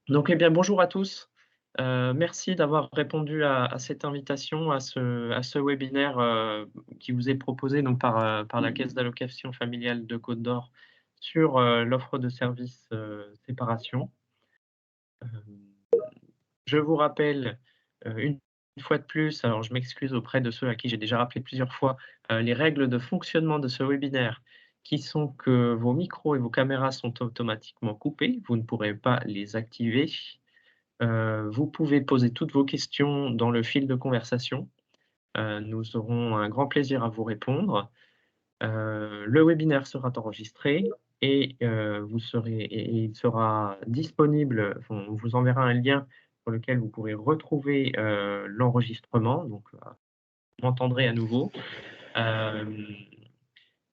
Donc, eh bien, bonjour à tous. Merci d'avoir répondu à cette invitation, à ce webinaire, qui vous est proposé donc par la Caisse d'allocations familiales de Côte d'Or sur, l'offre de services, séparation. Je vous rappelle, une fois de plus, alors je m'excuse auprès de ceux à qui j'ai déjà rappelé plusieurs fois, les règles de fonctionnement de ce webinaire qui sont que vos micros et vos caméras sont automatiquement coupés, vous ne pourrez pas les activer. Vous pouvez poser toutes vos questions dans le fil de conversation. Nous aurons un grand plaisir à vous répondre. Le webinaire sera enregistré et il sera disponible, enfin, on vous enverra un lien sur lequel vous pourrez retrouver, l'enregistrement, donc vous m'entendrez à nouveau. Hem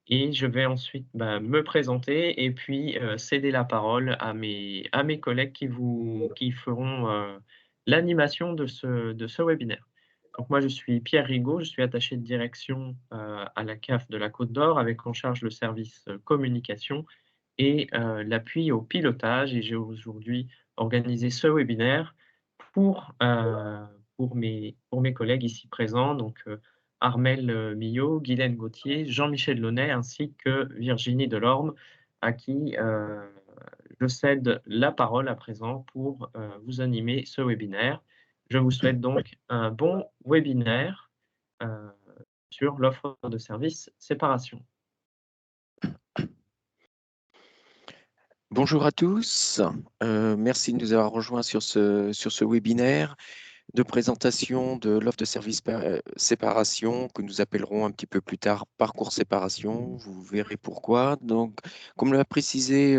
Et je vais ensuite, me présenter et puis, céder la parole à mes collègues qui feront, l'animation de ce webinaire. Donc moi, je suis Pierre Rigaud, je suis attaché de direction, à la CAF de la Côte d'Or avec en charge le service, communication et l'appui au pilotage et j'ai aujourd'hui organisé ce webinaire pour, heu, pour mes collègues ici présents, donc Armelle, Millot, Guylaine Gauthier, Jean-Michel Launay ainsi que Virginie Delorme, à qui, je cède la parole à présent pour, vous animer ce webinaire. Je vous souhaite donc un bon webinaire, heu, sur l'offre de services séparation. Bonjour à tous, merci de nous avoir rejoints sur ce webinaire de présentation de l'offre de service séparation que nous appellerons un petit peu plus tard parcours séparation. Vous verrez pourquoi. Donc, comme l'a précisé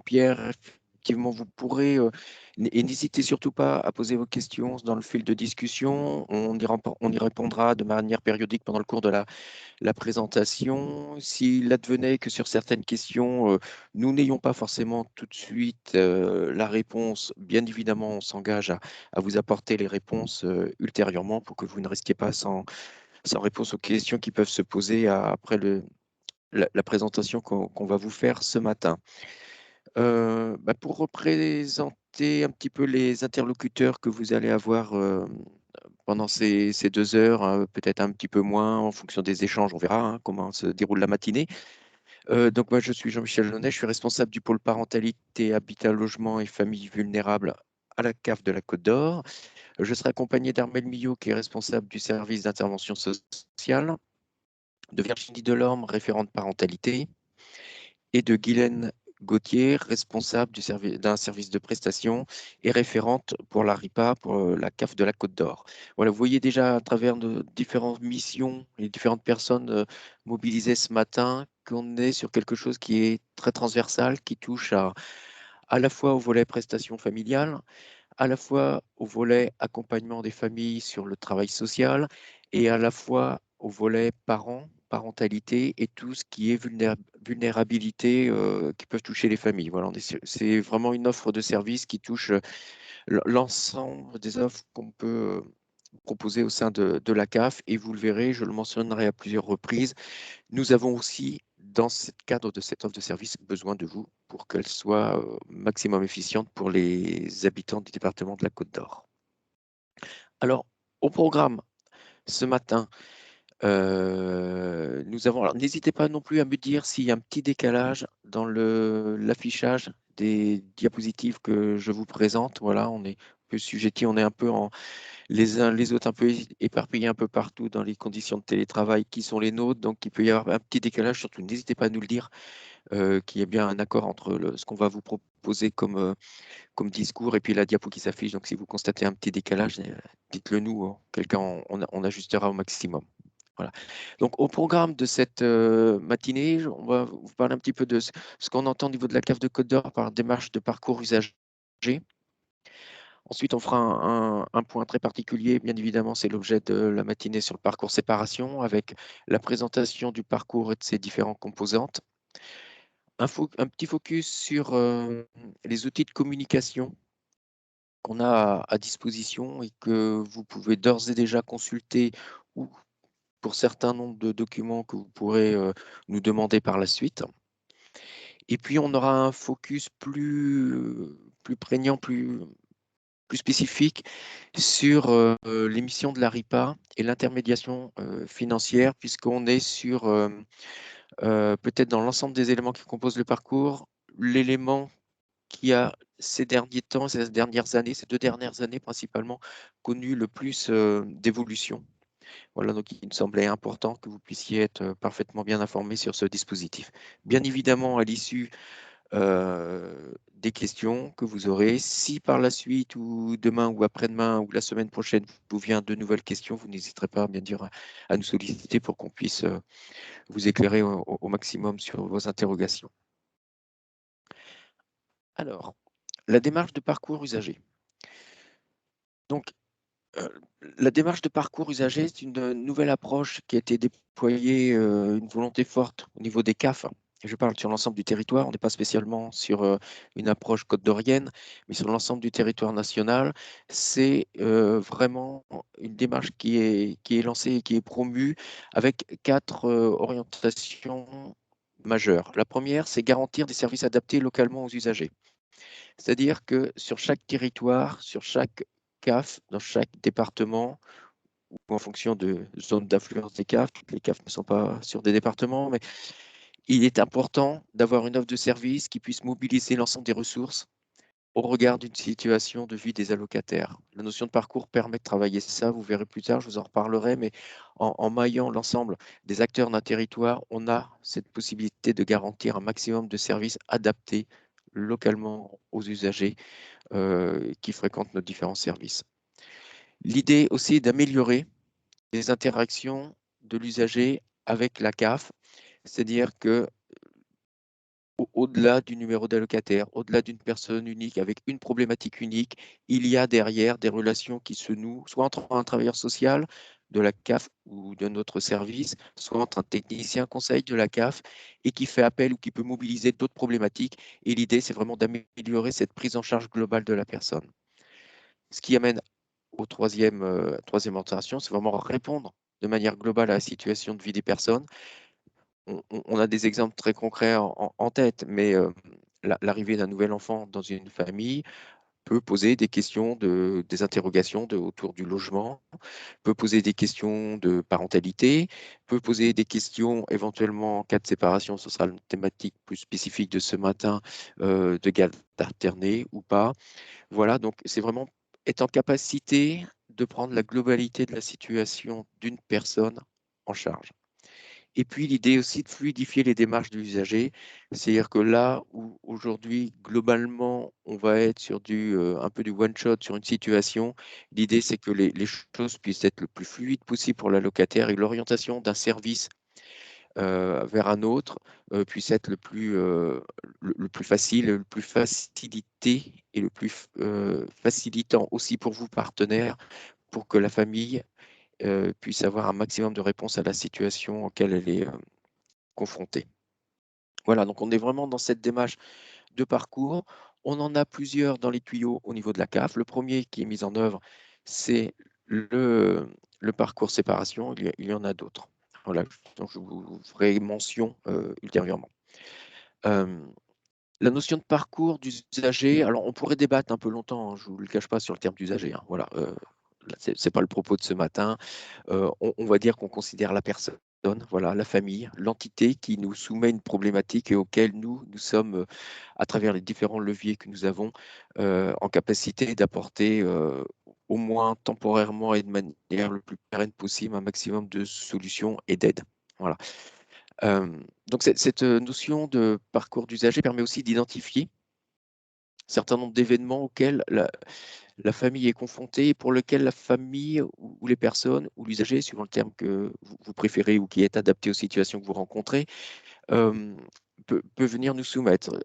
Pierre, effectivement, vous pourrez, et n'hésitez surtout pas à poser vos questions dans le fil de discussion. On y répondra de manière périodique pendant le cours de la présentation. S'il advenait que sur certaines questions, nous n'ayons pas forcément tout de suite la réponse, bien évidemment, on s'engage à vous apporter les réponses ultérieurement pour que vous ne restiez pas sans réponse aux questions qui peuvent se poser après la présentation qu'on va vous faire ce matin. Pour représenter un petit peu les interlocuteurs que vous allez avoir pendant ces 2 heures, peut-être un petit peu moins en fonction des échanges, on verra comment se déroule la matinée. Donc moi, je suis Jean-Michel Launay, je suis responsable du pôle parentalité, habitat, logement et familles vulnérables à la CAF de la Côte d'Or. Je serai accompagné d'Armelle Millot, qui est responsable du service d'intervention sociale, de Virginie Delorme, référente parentalité, et de Guylaine Gauthier, responsable d'un service de prestation et référente pour la RIPA, pour la CAF de la Côte d'Or. Voilà, vous voyez déjà à travers nos différentes missions, les différentes personnes mobilisées ce matin, qu'on est sur quelque chose qui est très transversal, qui touche à la fois au volet prestations familiales, à la fois au volet accompagnement des familles sur le travail social et à la fois au volet parents, parentalité et tout ce qui est vulnérabilité qui peuvent toucher les familles. Voilà, c'est vraiment une offre de service qui touche l'ensemble des offres qu'on peut proposer au sein de la CAF et vous le verrez, je le mentionnerai à plusieurs reprises, nous avons aussi, dans ce cadre de cette offre de service, besoin de vous pour qu'elle soit maximum efficiente pour les habitants du département de la Côte d'Or. Alors, au programme ce matin, alors n'hésitez pas non plus à me dire s'il y a un petit décalage dans l'affichage des diapositives que je vous présente. Voilà, on est un peu sujetti, on est un peu les uns les autres un peu éparpillés un peu partout dans les conditions de télétravail qui sont les nôtres, donc il peut y avoir un petit décalage, surtout n'hésitez pas à nous le dire, qu'il y ait bien un accord entre ce qu'on va vous proposer comme discours et puis la diapo qui s'affiche. Donc si vous constatez un petit décalage, dites-le nous, quelqu'un on ajustera au maximum. Voilà. Donc au programme de cette matinée, on va vous parler un petit peu de ce qu'on entend au niveau de la CAF de Côte d'Or par démarche de parcours usager. Ensuite, on fera un point très particulier, bien évidemment, c'est l'objet de la matinée sur le parcours séparation, avec la présentation du parcours et de ses différentes composantes. Un petit focus sur les outils de communication qu'on a à disposition et que vous pouvez d'ores et déjà consulter ou pour certains nombres de documents que vous pourrez nous demander par la suite. Et puis, on aura un focus plus prégnant, plus spécifique sur les missions de l'ARIPA et l'intermédiation financière, puisqu'on est sur peut-être dans l'ensemble des éléments qui composent le parcours, l'élément qui a ces derniers temps, ces dernières années, ces 2 dernières années principalement, connu le plus d'évolution. Voilà, donc il me semblait important que vous puissiez être parfaitement bien informé sur ce dispositif. Bien évidemment, à l'issue des questions que vous aurez, si par la suite ou demain ou après-demain ou la semaine prochaine vous vient de nouvelles questions, vous n'hésiterez pas bien dire à nous solliciter pour qu'on puisse vous éclairer au maximum sur vos interrogations. Alors, la démarche de parcours usager. Donc, la démarche de parcours usager, c'est une nouvelle approche qui a été déployée, une volonté forte au niveau des CAF. Je parle sur l'ensemble du territoire, on n'est pas spécialement sur une approche côte d'Orienne, mais sur l'ensemble du territoire national. C'est vraiment une démarche qui est lancée et qui est promue avec 4 orientations majeures. La première, c'est garantir des services adaptés localement aux usagers. C'est-à-dire que sur chaque territoire, sur chaque CAF, dans chaque département, ou en fonction de zone d'influence des CAF, toutes les CAF ne sont pas sur des départements, mais il est important d'avoir une offre de service qui puisse mobiliser l'ensemble des ressources au regard d'une situation de vie des allocataires. La notion de parcours permet de travailler ça, vous verrez plus tard, je vous en reparlerai, mais en maillant l'ensemble des acteurs d'un territoire, on a cette possibilité de garantir un maximum de services adaptés localement aux usagers qui fréquentent nos différents services. L'idée aussi est d'améliorer les interactions de l'usager avec la CAF, c'est-à-dire que au-delà du numéro d'allocataire, au-delà d'une personne unique avec une problématique unique, il y a derrière des relations qui se nouent, soit entre un travailleur social de la CAF ou de notre service, soit entre un technicien conseil de la CAF et qui fait appel ou qui peut mobiliser d'autres problématiques. Et l'idée, c'est vraiment d'améliorer cette prise en charge globale de la personne. Ce qui amène au troisième orientation, c'est vraiment répondre de manière globale à la situation de vie des personnes. On a des exemples très concrets en tête, mais l'arrivée d'un nouvel enfant dans une famille peut poser des questions, des interrogations autour du logement, peut poser des questions de parentalité, peut poser des questions éventuellement en cas de séparation, ce sera une thématique plus spécifique de ce matin, de garde alternée ou pas. Voilà, donc c'est vraiment être en capacité de prendre la globalité de la situation d'une personne en charge. Et puis l'idée aussi de fluidifier les démarches de l'usager, c'est-à-dire que là où aujourd'hui, globalement, on va être sur un peu du one-shot sur une situation, l'idée c'est que les choses puissent être le plus fluide possible pour la locataire et l'orientation d'un service vers un autre puisse être le plus facile, le plus facilité et le plus facilitant aussi pour vous, partenaires, pour que la famille puisse avoir un maximum de réponses à la situation auquel elle est confrontée. Voilà, donc on est vraiment dans cette démarche de parcours. On en a plusieurs dans les tuyaux au niveau de la CAF. Le premier qui est mis en œuvre, c'est le parcours séparation. Il y en a d'autres. Voilà, donc je vous ferai mention ultérieurement. La notion de parcours d'usager, alors on pourrait débattre un peu longtemps, hein, je ne vous le cache pas sur le terme d'usager. Hein, voilà, ce n'est pas le propos de ce matin. On va dire qu'on considère la personne, voilà, la famille, l'entité qui nous soumet une problématique et auquel nous sommes, à travers les différents leviers que nous avons, en capacité d'apporter au moins temporairement et de manière le plus pérenne possible un maximum de solutions et d'aide. Voilà. Donc cette notion de parcours d'usager permet aussi d'identifier un certain nombre d'événements auxquels la famille est confrontée et pour lesquels la famille ou les personnes ou l'usager, suivant le terme que vous préférez ou qui est adapté aux situations que vous rencontrez, peut venir nous soumettre.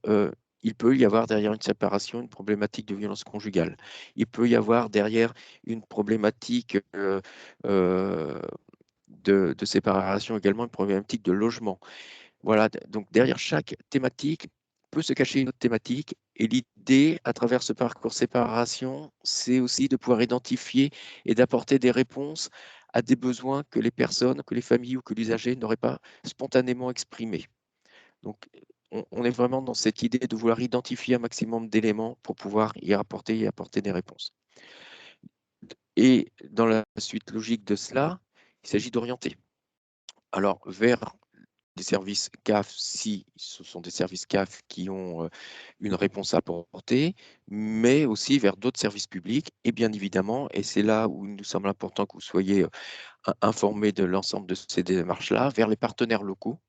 Il peut y avoir derrière une séparation une problématique de violence conjugale. Il peut y avoir derrière une problématique de séparation également, une problématique de logement. Voilà, donc derrière chaque thématique peut se cacher une autre thématique. Et l'idée, à travers ce parcours séparation, c'est aussi de pouvoir identifier et d'apporter des réponses à des besoins que les personnes, que les familles ou que l'usager n'auraient pas spontanément exprimés. Donc, on est vraiment dans cette idée de vouloir identifier un maximum d'éléments pour pouvoir y apporter des réponses. Et dans la suite logique de cela, il s'agit d'orienter. Alors, vers des services CAF, si ce sont des services CAF qui ont une réponse à apporter, mais aussi vers d'autres services publics. Et bien évidemment, et c'est là où il nous semble important que vous soyez informés de l'ensemble de ces démarches-là, vers les partenaires locaux,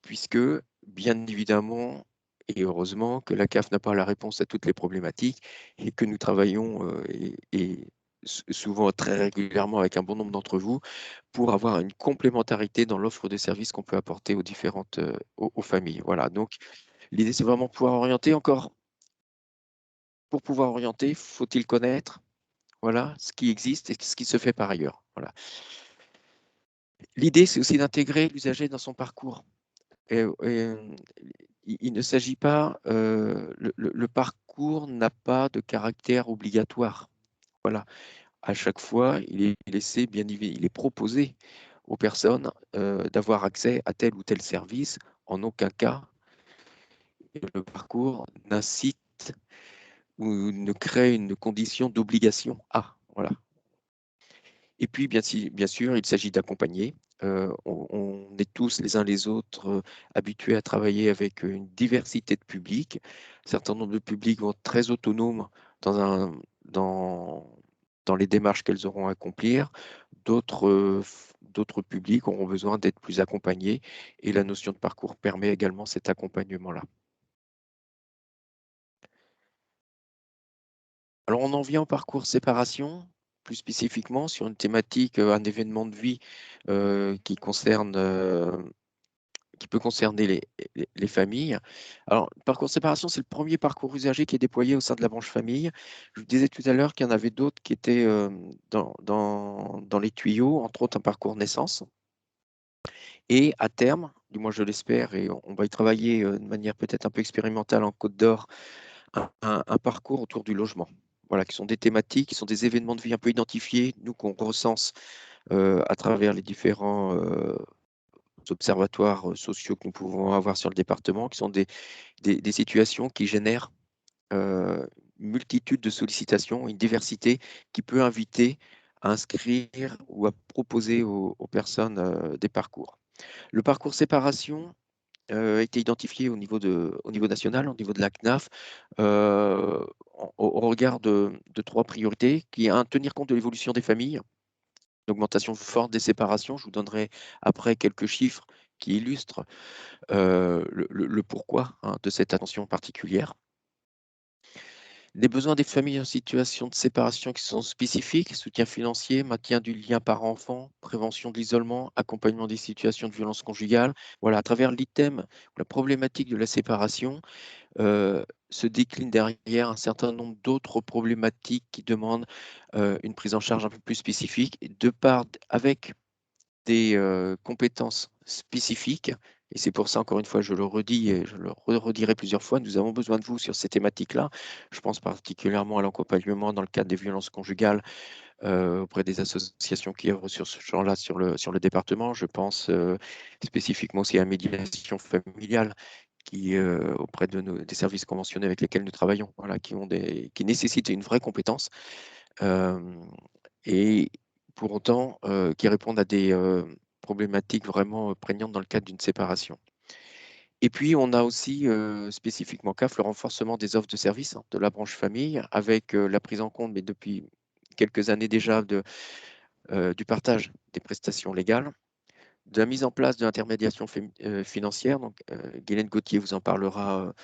puisque bien évidemment, et heureusement, que la CAF n'a pas la réponse à toutes les problématiques et que nous travaillons souvent très régulièrement avec un bon nombre d'entre vous pour avoir une complémentarité dans l'offre de services qu'on peut apporter aux différentes aux familles. Voilà, donc l'idée c'est vraiment pouvoir orienter encore. Pour pouvoir orienter, faut-il connaître voilà, ce qui existe et ce qui se fait par ailleurs. Voilà. L'idée c'est aussi d'intégrer l'usager dans son parcours. Il ne s'agit pas, le parcours n'a pas de caractère obligatoire. Voilà. À chaque fois, il est laissé, il est proposé aux personnes d'avoir accès à tel ou tel service. En aucun cas, le parcours n'incite ou ne crée une condition d'obligation à. Voilà. Et puis, bien sûr, il s'agit d'accompagner. On est tous les uns les autres habitués à travailler avec une diversité de publics. Un certain nombre de publics vont être très autonomes dans, dans les démarches qu'elles auront à accomplir. D'autres publics auront besoin d'être plus accompagnés et la notion de parcours permet également cet accompagnement-là. Alors, on en vient au parcours séparation, plus spécifiquement sur une thématique, un événement de vie qui peut concerner les familles. Alors, le parcours séparation, c'est le premier parcours usager qui est déployé au sein de la branche famille. Je vous disais tout à l'heure qu'il y en avait d'autres qui étaient dans les tuyaux, entre autres un parcours naissance. Et à terme, du moins je l'espère, et on va y travailler de manière peut-être un peu expérimentale en Côte d'Or, un parcours autour du logement. Voilà, qui sont des thématiques, qui sont des événements de vie un peu identifiés, nous qu'on recense à travers les différents observatoires sociaux que nous pouvons avoir sur le département, qui sont des situations qui génèrent une multitude de sollicitations, une diversité qui peut inviter à inscrire ou à proposer aux personnes des parcours. Le parcours séparation a été identifié au niveau national, au niveau de la CNAF, au regard de trois priorités, qui est un, tenir compte de l'évolution des familles, l'augmentation forte des séparations. Je vous donnerai après quelques chiffres qui illustrent le pourquoi de cette attention particulière. Les besoins des familles en situation de séparation qui sont spécifiques, soutien financier, maintien du lien parent-enfant, prévention de l'isolement, accompagnement des situations de violence conjugale. Voilà, à travers l'item, la problématique de la séparation se décline derrière un certain nombre d'autres problématiques qui demandent une prise en charge un peu plus spécifique, avec des compétences spécifiques. Et c'est pour ça, encore une fois, je le redis et je le redirai plusieurs fois, nous avons besoin de vous sur ces thématiques-là. Je pense particulièrement à l'accompagnement dans le cadre des violences conjugales auprès des associations qui œuvrent sur ce genre-là sur le département. Je pense spécifiquement aussi à la médiation familiale qui, auprès des services conventionnés avec lesquels nous travaillons, voilà, qui nécessitent une vraie compétence. Et pour autant qui répondent à des problématiques vraiment prégnantes dans le cadre d'une séparation. Et puis, on a aussi spécifiquement CAF, le renforcement des offres de services de la branche famille, avec la prise en compte, mais depuis quelques années déjà, du partage des prestations légales, de la mise en place de l'intermédiation financière. Donc, Guylaine Gauthier vous en parlera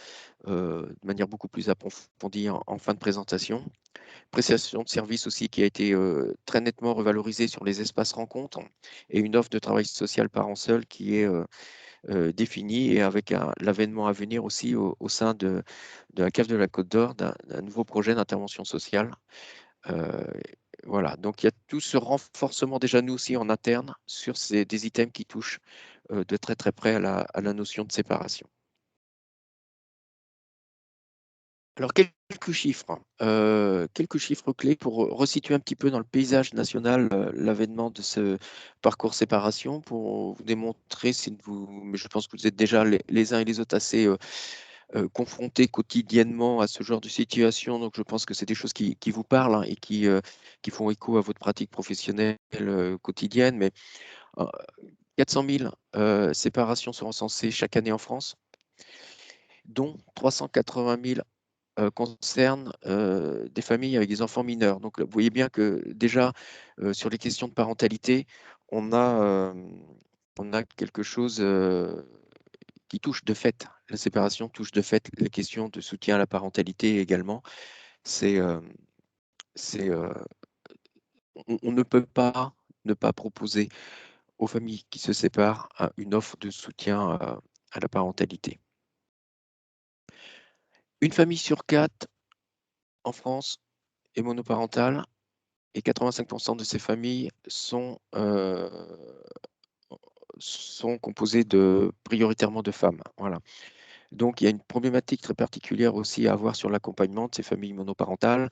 de manière beaucoup plus approfondie en fin de présentation. Prestation de service aussi qui a été très nettement revalorisée sur les espaces rencontres et une offre de travail social parent seul qui est définie et avec l'avènement à venir aussi au sein de la CAF de la Côte d'Or d'un nouveau projet d'intervention sociale. Voilà, donc il y a tout ce renforcement déjà nous aussi en interne sur des items qui touchent de très très près à la notion de séparation. Alors, quelques chiffres clés pour resituer un petit peu dans le paysage national l'avènement de ce parcours séparation, pour vous démontrer, mais je pense que vous êtes déjà les uns et les autres assez confrontés quotidiennement à ce genre de situation, donc je pense que c'est des choses qui vous parlent, hein, et qui font écho à votre pratique professionnelle quotidienne. Mais euh, 400 000 séparations sont recensées chaque année en France, dont 380 000 concerne des familles avec des enfants mineurs. Donc, vous voyez bien que déjà, sur les questions de parentalité, on a, euh, on a quelque chose qui touche de fait. La séparation touche de fait les questions de soutien à la parentalité également. C'est, euh, c'est, on ne peut pas ne pas proposer aux familles qui se séparent une offre de soutien à la parentalité. Une famille sur quatre en France est monoparentale, et 85% de ces familles sont composées prioritairement de femmes. Voilà. Donc, il y a une problématique très particulière aussi à avoir sur l'accompagnement de ces familles monoparentales.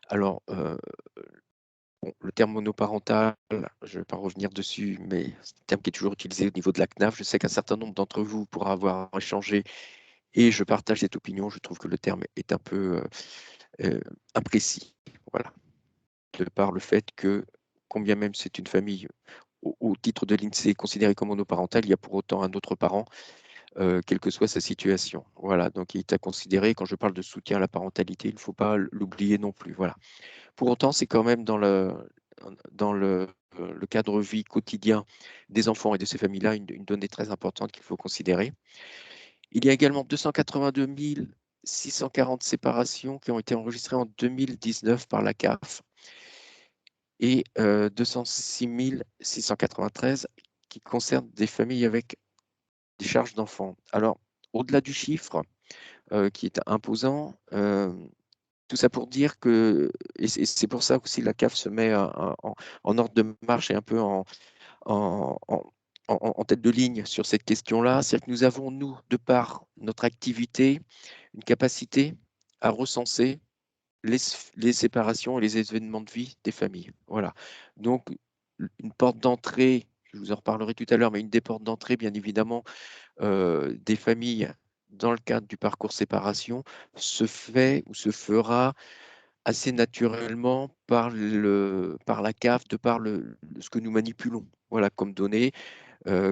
Alors, bon, le terme monoparental, je ne vais pas revenir dessus, mais c'est un terme qui est toujours utilisé au niveau de la CNAF. Je sais qu'un certain nombre d'entre vous pourra avoir échangé, et je partage cette opinion. Je trouve que le terme est un peu imprécis. Voilà. De par le fait que, combien même c'est une famille au titre de l'INSEE considérée comme monoparentale, il y a pour autant un autre parent, quelle que soit sa situation. Voilà, donc il est à considérer. Quand je parle de soutien à la parentalité, il ne faut pas l'oublier non plus. Voilà. Pour autant, c'est quand même dans le cadre vie quotidien des enfants et de ces familles-là une donnée très importante qu'il faut considérer. Il y a également 282 640 séparations qui ont été enregistrées en 2019 par la CAF, et 206 693 qui concernent des familles avec des charges d'enfants. Alors, au-delà du chiffre qui est imposant, tout ça pour dire que, et c'est pour ça aussi la CAF se met en ordre de marche et un peu en, en- en tête de ligne sur cette question-là, c'est que nous avons, nous, de par notre activité, une capacité à recenser les, les séparations et les événements de vie des familles. Voilà. Donc, une porte d'entrée, je vous en reparlerai tout à l'heure, mais une des portes d'entrée, bien évidemment, des familles dans le cadre du parcours séparation se fait ou se fera assez naturellement par la CAF, de par ce que nous manipulons. Voilà, comme données,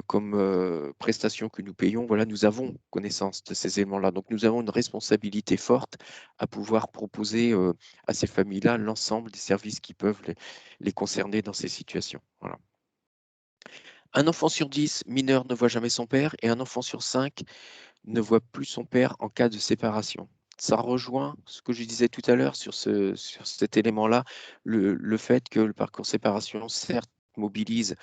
comme prestations que nous payons. Voilà, nous avons connaissance de ces éléments-là. Donc, nous avons une responsabilité forte à pouvoir proposer à ces familles-là l'ensemble des services qui peuvent les concerner dans ces situations. Voilà. Un enfant sur 10 mineur ne voit jamais son père, et un enfant sur 5 ne voit plus son père en cas de séparation. Ça rejoint ce que je disais tout à l'heure sur cet élément-là, le fait que le parcours séparation, certes, mobilise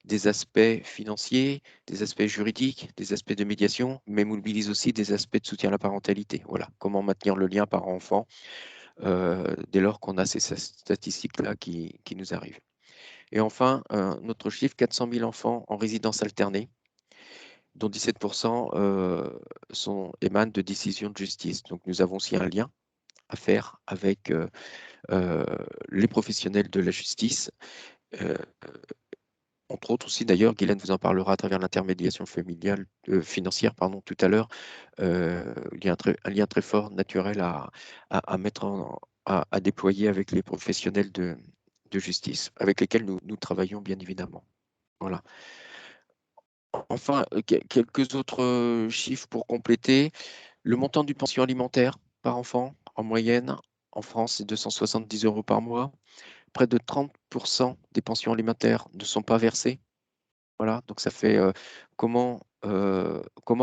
des aspects financiers, des aspects juridiques, des aspects de médiation, mais mobilise aussi des aspects de soutien à la parentalité. Voilà, comment maintenir le lien parent-enfant dès lors qu'on a ces statistiques-là qui nous arrivent. Et enfin, notre chiffre, 400 000 enfants en résidence alternée, dont 17% émanent de décisions de justice. Donc nous avons aussi un lien à faire avec euh, les professionnels de la justice. Euh, Entre autres aussi, d'ailleurs, Guylaine vous en parlera à travers l'intermédiation familiale, financière, pardon, tout à l'heure. Il y a un lien très fort, naturel à mettre à déployer avec les professionnels de justice, avec lesquels nous travaillons bien évidemment. Voilà. Enfin, quelques autres chiffres pour compléter. Le montant du pension alimentaire par enfant, en moyenne, en France, c'est 270 € par mois. Près de 30% des pensions alimentaires ne sont pas versées. Voilà, donc ça fait comment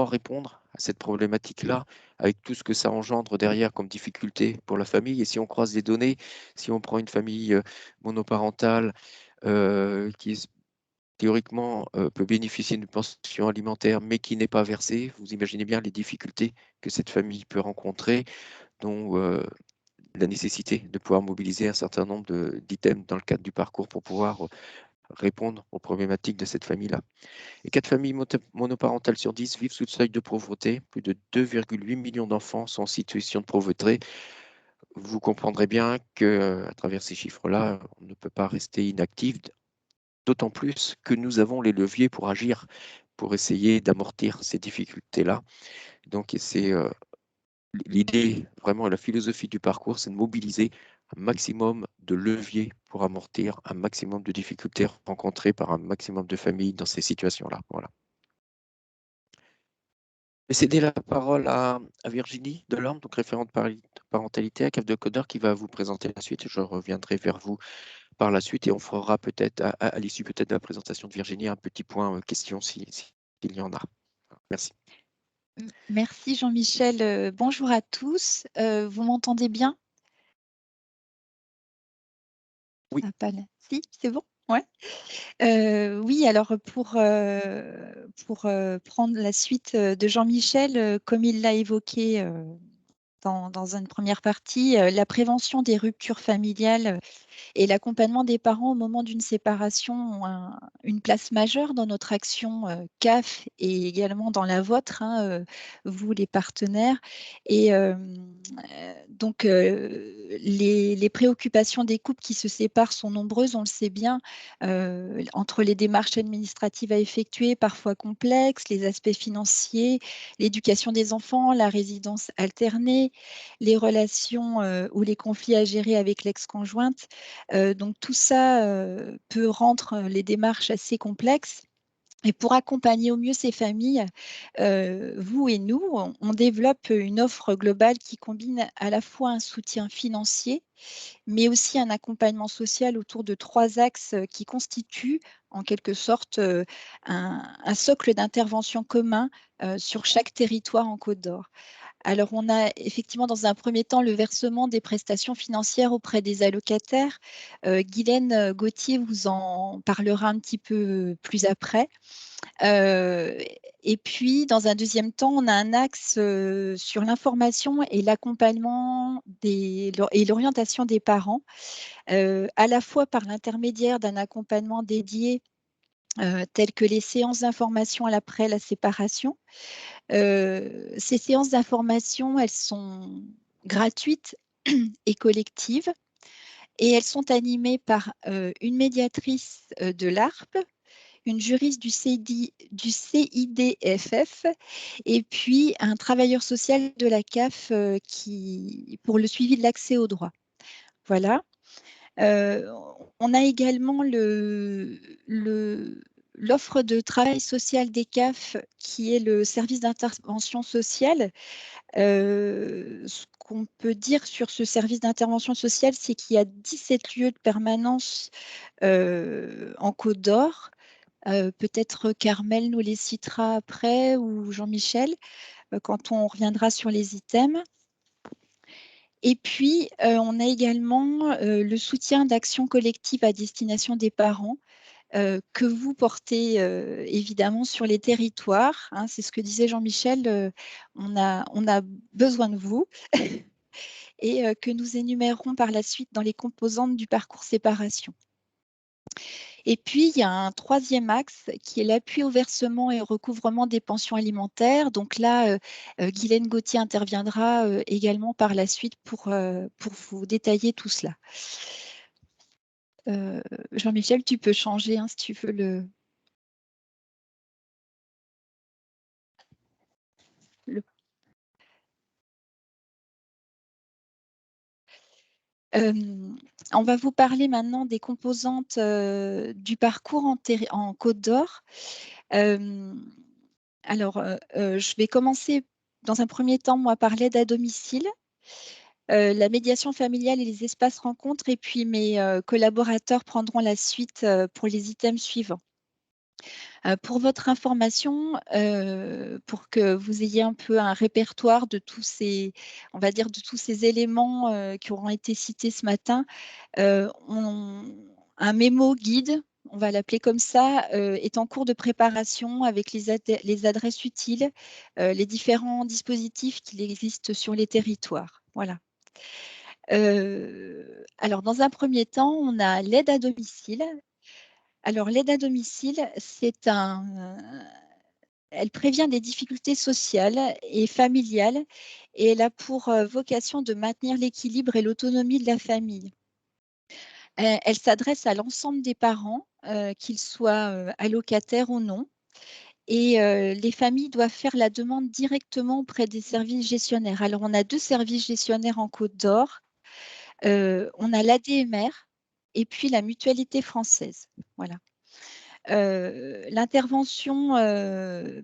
répondre à cette problématique-là, avec tout ce que ça engendre derrière comme difficulté pour la famille. Et si on croise les données, si on prend une famille monoparentale qui théoriquement peut bénéficier d'une pension alimentaire, mais qui n'est pas versée, vous imaginez bien les difficultés que cette famille peut rencontrer, dont la nécessité de pouvoir mobiliser un certain nombre d'items dans le cadre du parcours pour pouvoir répondre aux problématiques de cette famille-là. Et 4 familles monoparentales sur 10 vivent sous le seuil de pauvreté. Plus de 2,8 millions d'enfants sont en situation de pauvreté. Vous comprendrez bien qu'à travers ces chiffres-là, on ne peut pas rester inactif, d'autant plus que nous avons les leviers pour agir, pour essayer d'amortir ces difficultés-là. Donc, c'est l'idée, vraiment, la philosophie du parcours, c'est de mobiliser un maximum de leviers pour amortir un maximum de difficultés rencontrées par un maximum de familles dans ces situations-là. Voilà. Je vais céder la parole à Virginie Delorme, donc référente parentalité à CAF de Codeur, qui va vous présenter la suite. Je reviendrai vers vous par la suite et on fera peut-être, à l'issue peut-être de la présentation de Virginie, un petit point question s'il y en a. Merci. Merci Jean-Michel. Bonjour à tous. Vous m'entendez bien? Oui. Ah, pas là. Si, c'est bon? Ouais. Oui, alors pour prendre la suite de Jean-Michel, comme il l'a évoqué dans une première partie, la prévention des ruptures familiales et l'accompagnement des parents au moment d'une séparation ont une place majeure dans notre action CAF et également dans la vôtre, hein, vous les partenaires. Et donc, les préoccupations des couples qui se séparent sont nombreuses, on le sait bien, entre les démarches administratives à effectuer, parfois complexes, les aspects financiers, l'éducation des enfants, la résidence alternée, les relations ou les conflits à gérer avec l'ex-conjointe. Donc tout ça peut rendre les démarches assez complexes. Et pour accompagner au mieux ces familles, vous et nous, on développe une offre globale qui combine à la fois un soutien financier, mais aussi un accompagnement social autour de 3 axes qui constituent en quelque sorte un socle d'intervention commun sur chaque territoire en Côte d'Or. Alors, on a effectivement dans un premier temps le versement des prestations financières auprès des allocataires. Guylaine Gauthier vous en parlera un petit peu plus après. Et puis, dans un deuxième temps, on a un axe sur l'information et l'accompagnement et l'orientation des parents, à la fois par l'intermédiaire d'un accompagnement dédié telles que les séances d'information après la séparation. Ces séances d'information, elles sont gratuites et collectives et elles sont animées par une médiatrice de l'ARPE, une juriste du CIDFF et puis un travailleur social de la CAF pour le suivi de l'accès au droit. Voilà. On a également l'offre de travail social des CAF, qui est le service d'intervention sociale. Ce qu'on peut dire sur ce service d'intervention sociale, c'est qu'il y a 17 lieux de permanence en Côte d'Or. Peut-être Carmel nous les citera après ou Jean-Michel quand on reviendra sur les items. Et puis, on a également le soutien d'actions collectives à destination des parents que vous portez évidemment sur les territoires. Hein, c'est ce que disait Jean-Michel, on a besoin de vous et que nous énumérerons par la suite dans les composantes du parcours séparation. Et puis, il y a un troisième axe qui est l'appui au versement et au recouvrement des pensions alimentaires. Donc là, Guylaine Gauthier interviendra également par la suite pour vous détailler tout cela. Jean-Michel, tu peux changer hein, si tu veux le... On va vous parler maintenant des composantes du parcours en Côte d'Or. Alors, je vais commencer dans un premier temps, moi, par l'aide à domicile, la médiation familiale et les espaces rencontres, et puis mes collaborateurs prendront la suite pour les items suivants. Pour votre information, pour que vous ayez un peu un répertoire de tous ces, on va dire, de tous ces éléments qui auront été cités ce matin, un mémo guide, on va l'appeler comme ça, est en cours de préparation avec les adresses utiles, les différents dispositifs qui existent sur les territoires. Voilà. Alors, dans un premier temps, on a l'aide à domicile. Alors, l'aide à domicile, elle prévient des difficultés sociales et familiales et elle a pour vocation de maintenir l'équilibre et l'autonomie de la famille. Elle s'adresse à l'ensemble des parents, qu'ils soient allocataires ou non. Et les familles doivent faire la demande directement auprès des services gestionnaires. Alors, on a 2 services gestionnaires en Côte d'Or. On a l'ADMR et puis la Mutualité française. Voilà. L'intervention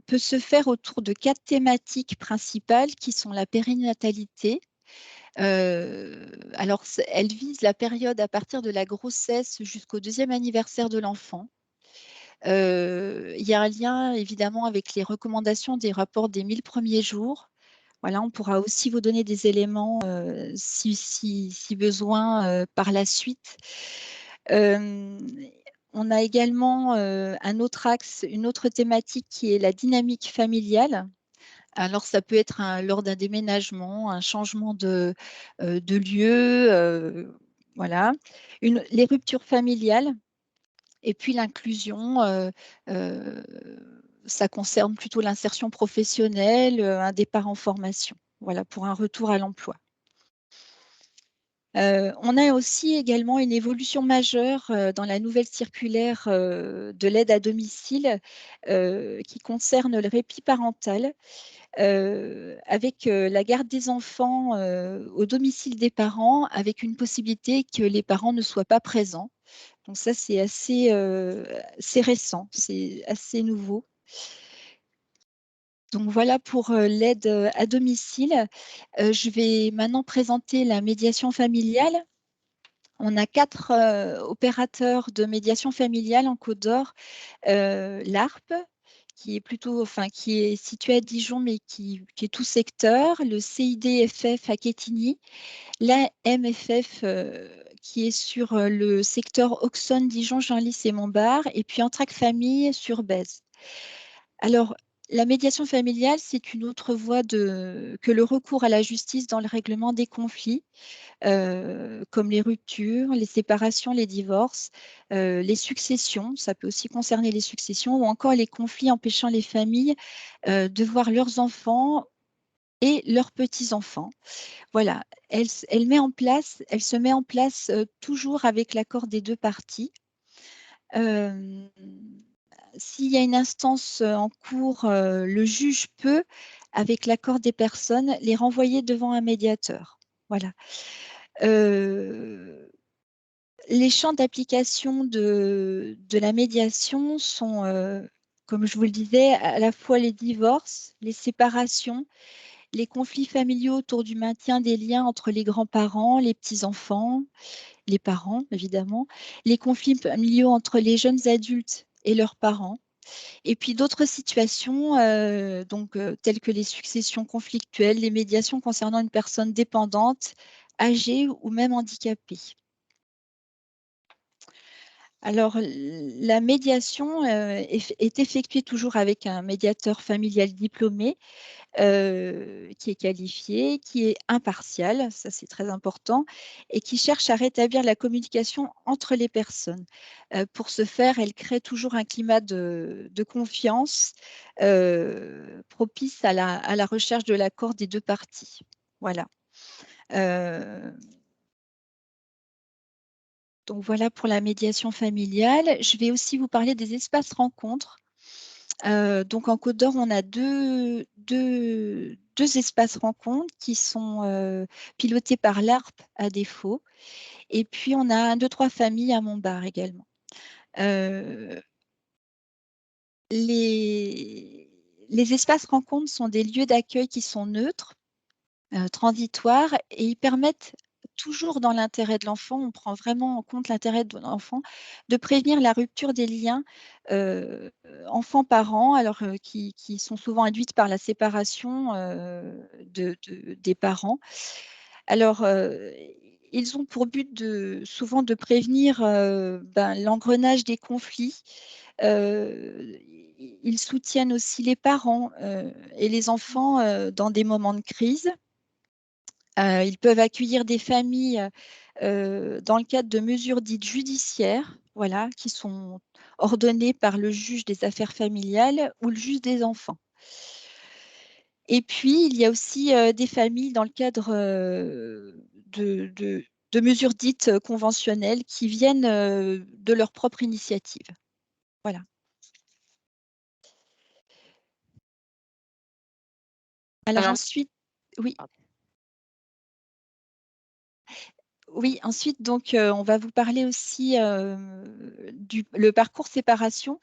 peut se faire autour de 4 thématiques principales qui sont la périnatalité. Alors, elle vise la période à partir de la grossesse jusqu'au 2e anniversaire de l'enfant. Il y a un lien évidemment avec les recommandations des rapports des 1000 premiers jours. Voilà, on pourra aussi vous donner des éléments si besoin par la suite. On a également un autre axe, une autre thématique qui est la dynamique familiale. Alors, ça peut être lors d'un déménagement, un changement de lieu, voilà. Les ruptures familiales et puis l'inclusion, ça concerne plutôt l'insertion professionnelle, un départ en formation, voilà, pour un retour à l'emploi. On a aussi également une évolution majeure dans la nouvelle circulaire de l'aide à domicile qui concerne le répit parental avec la garde des enfants au domicile des parents avec une possibilité que les parents ne soient pas présents. Donc ça, c'est assez récent, c'est assez nouveau. Donc voilà pour l'aide à domicile. Je vais maintenant présenter la médiation familiale. On a 4 opérateurs de médiation familiale en Côte d'Or. L'ARP, qui est situé à Dijon, mais qui est tout secteur, le CIDFF à Quetigny, la MFF qui est sur le secteur Auxonne, Dijon, Genlis et Montbard, et puis Entraque Famille sur Bèze. Alors, la médiation familiale, c'est une autre voie que le recours à la justice dans le règlement des conflits, comme les ruptures, les séparations, les divorces, les successions, ça peut aussi concerner les successions, ou encore les conflits empêchant les familles de voir leurs enfants et leurs petits-enfants. Voilà, elle se met en place toujours avec l'accord des 2 parties. S'il y a une instance en cours, le juge peut, avec l'accord des personnes, les renvoyer devant un médiateur. Voilà. Les champs d'application de la médiation sont, comme je vous le disais, à la fois les divorces, les séparations, les conflits familiaux autour du maintien des liens entre les grands-parents, les petits-enfants, les parents évidemment, les conflits familiaux entre les jeunes adultes et leurs parents, et puis d'autres situations telles que les successions conflictuelles, les médiations concernant une personne dépendante, âgée ou même handicapée. Alors, la médiation est effectuée toujours avec un médiateur familial diplômé qui est qualifié, qui est impartial, ça c'est très important, et qui cherche à rétablir la communication entre les personnes. Pour ce faire, elle crée toujours un climat de confiance propice à la recherche de l'accord des 2 parties. Voilà. Donc voilà pour la médiation familiale. Je vais aussi vous parler des espaces rencontres. Donc en Côte d'Or, on a deux espaces rencontres qui sont pilotés par l'ARP à défaut. Et puis on a 1, 2, 3 familles à Montbard également. Les espaces rencontres sont des lieux d'accueil qui sont neutres, transitoires, et ils permettent toujours dans l'intérêt de l'enfant, on prend vraiment en compte l'intérêt de l'enfant, de prévenir la rupture des liens enfants-parents, alors qui sont souvent induites par la séparation des parents. Alors, ils ont pour but souvent de prévenir l'engrenage des conflits. Ils soutiennent aussi les parents et les enfants dans des moments de crise. Ils peuvent accueillir des familles dans le cadre de mesures dites judiciaires. voilà, qui sont ordonnées par le juge des affaires familiales ou le juge des enfants. Et puis, il y a aussi des familles dans le cadre de mesures dites conventionnelles qui viennent de leur propre initiative. Voilà. Alors Alors, ensuite, oui. pardon. Oui, ensuite, donc, on va vous parler aussi le parcours séparation.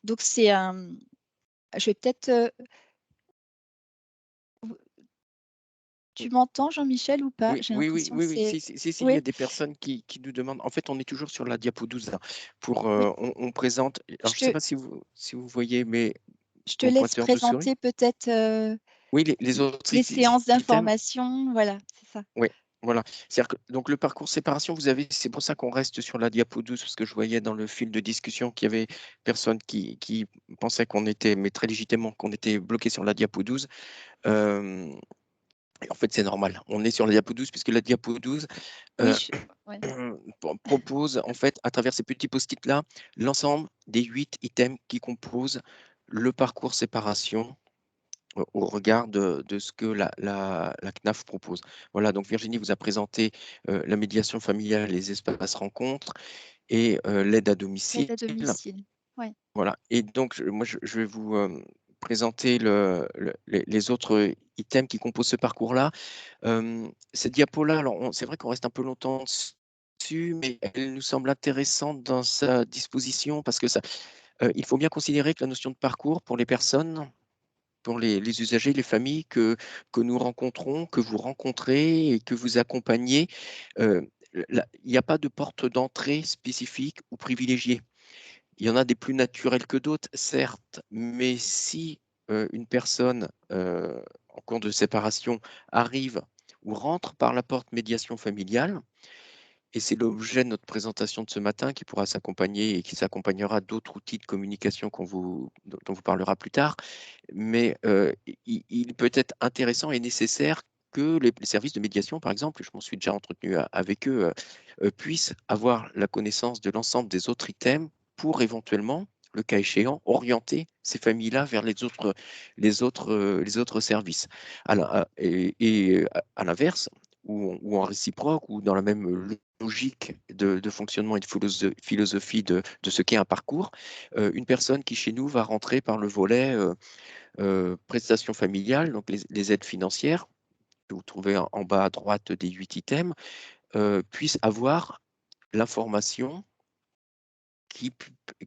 Donc, c'est un. Je vais peut-être. Tu m'entends, Jean-Michel, ou pas? Oui, J'ai oui, oui, l'impression que oui, oui. c'est. Si, il y a Oui, des personnes qui nous demandent. En fait, on est toujours sur la diapo 12 là, pour, oui. on présente. Alors, Je je ne sais te, pas si vous voyez je te mon laisse pointeur de souris. présenter peut-être Oui, les autres les séances items. d'information. Voilà, c'est ça. Oui, voilà. C'est-à-dire que donc le parcours séparation, vous avez, c'est pour ça qu'on reste sur la diapo 12, parce que je voyais dans le fil de discussion qu'il y avait personne qui pensait qu'on était, mais très légitimement, qu'on était bloqué sur la diapo 12. Euh, et en fait, c'est normal. On est sur la diapo 12, puisque la diapo 12 Oui, euh, ouais. propose, en fait, à travers ces petits post-it-là, l'ensemble des 8 items qui composent le parcours séparation au regard de ce que la CNAF propose. Voilà, donc Virginie vous a présenté la médiation familiale, les espaces rencontres et l'aide à L'aide domicile. à domicile. Ouais. Voilà, et donc moi je vais vous présenter les autres items qui composent ce parcours-là. Cette diapo-là, alors c'est vrai qu'on reste un peu longtemps dessus, mais elle nous semble intéressante dans sa disposition parce que ça, il faut bien considérer que la notion de parcours pour les personnes, pour les usagers, les familles que nous rencontrons, que vous rencontrez et que vous accompagnez, il n'y a pas de porte d'entrée spécifique ou privilégiée. Il y en a des plus naturels que d'autres, certes, mais si une personne en cours de séparation arrive ou rentre par la porte médiation familiale, et c'est l'objet de notre présentation de ce matin qui pourra s'accompagner et qui s'accompagnera d'autres outils de communication dont on vous parlera plus tard. Mais il peut être intéressant et nécessaire que les services de médiation, par exemple, je m'en suis déjà entretenu avec eux, puissent avoir la connaissance de l'ensemble des autres items pour éventuellement, le cas échéant, orienter ces familles-là vers les autres services. À l'inverse, ou en réciproque, ou dans la même logique de fonctionnement et de philosophie de ce qu'est un parcours, une personne qui chez nous va rentrer par le volet prestations familiales, donc les aides financières, que vous trouvez en bas à droite des 8 items, puisse avoir l'information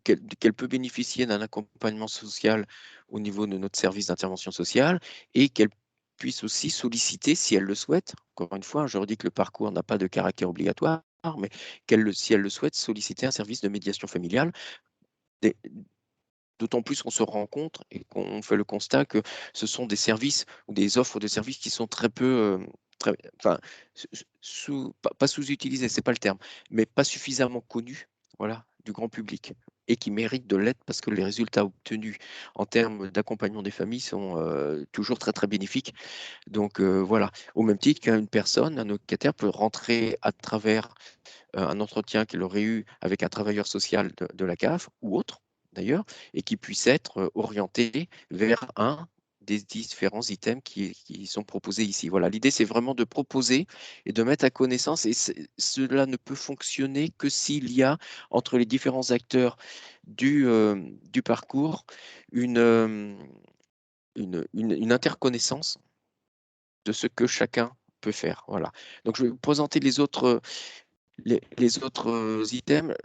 qu'elle peut bénéficier d'un accompagnement social au niveau de notre service d'intervention sociale et qu'elle puisse aussi solliciter, si elle le souhaite, encore une fois, je redis que le parcours n'a pas de caractère obligatoire, mais si elle le souhaite, solliciter un service de médiation familiale. D'autant plus qu'on se rencontre et qu'on fait le constat que ce sont des services ou des offres de services qui sont très peu, enfin, pas sous-utilisés, c'est pas le terme, mais pas suffisamment connus, voilà, du grand public et qui méritent de l'être parce que les résultats obtenus en termes d'accompagnement des familles sont toujours très très bénéfiques. Donc voilà, au même titre qu'une personne, un locataire peut rentrer à travers un entretien qu'il aurait eu avec un travailleur social de la CAF ou autre d'ailleurs, et qui puisse être orienté vers un des différents items qui sont proposés ici. Voilà, l'idée c'est vraiment de proposer et de mettre à connaissance, et cela ne peut fonctionner que s'il y a entre les différents acteurs du parcours une interconnaissance de ce que chacun peut faire. Voilà. Donc je vais vous présenter les autres items,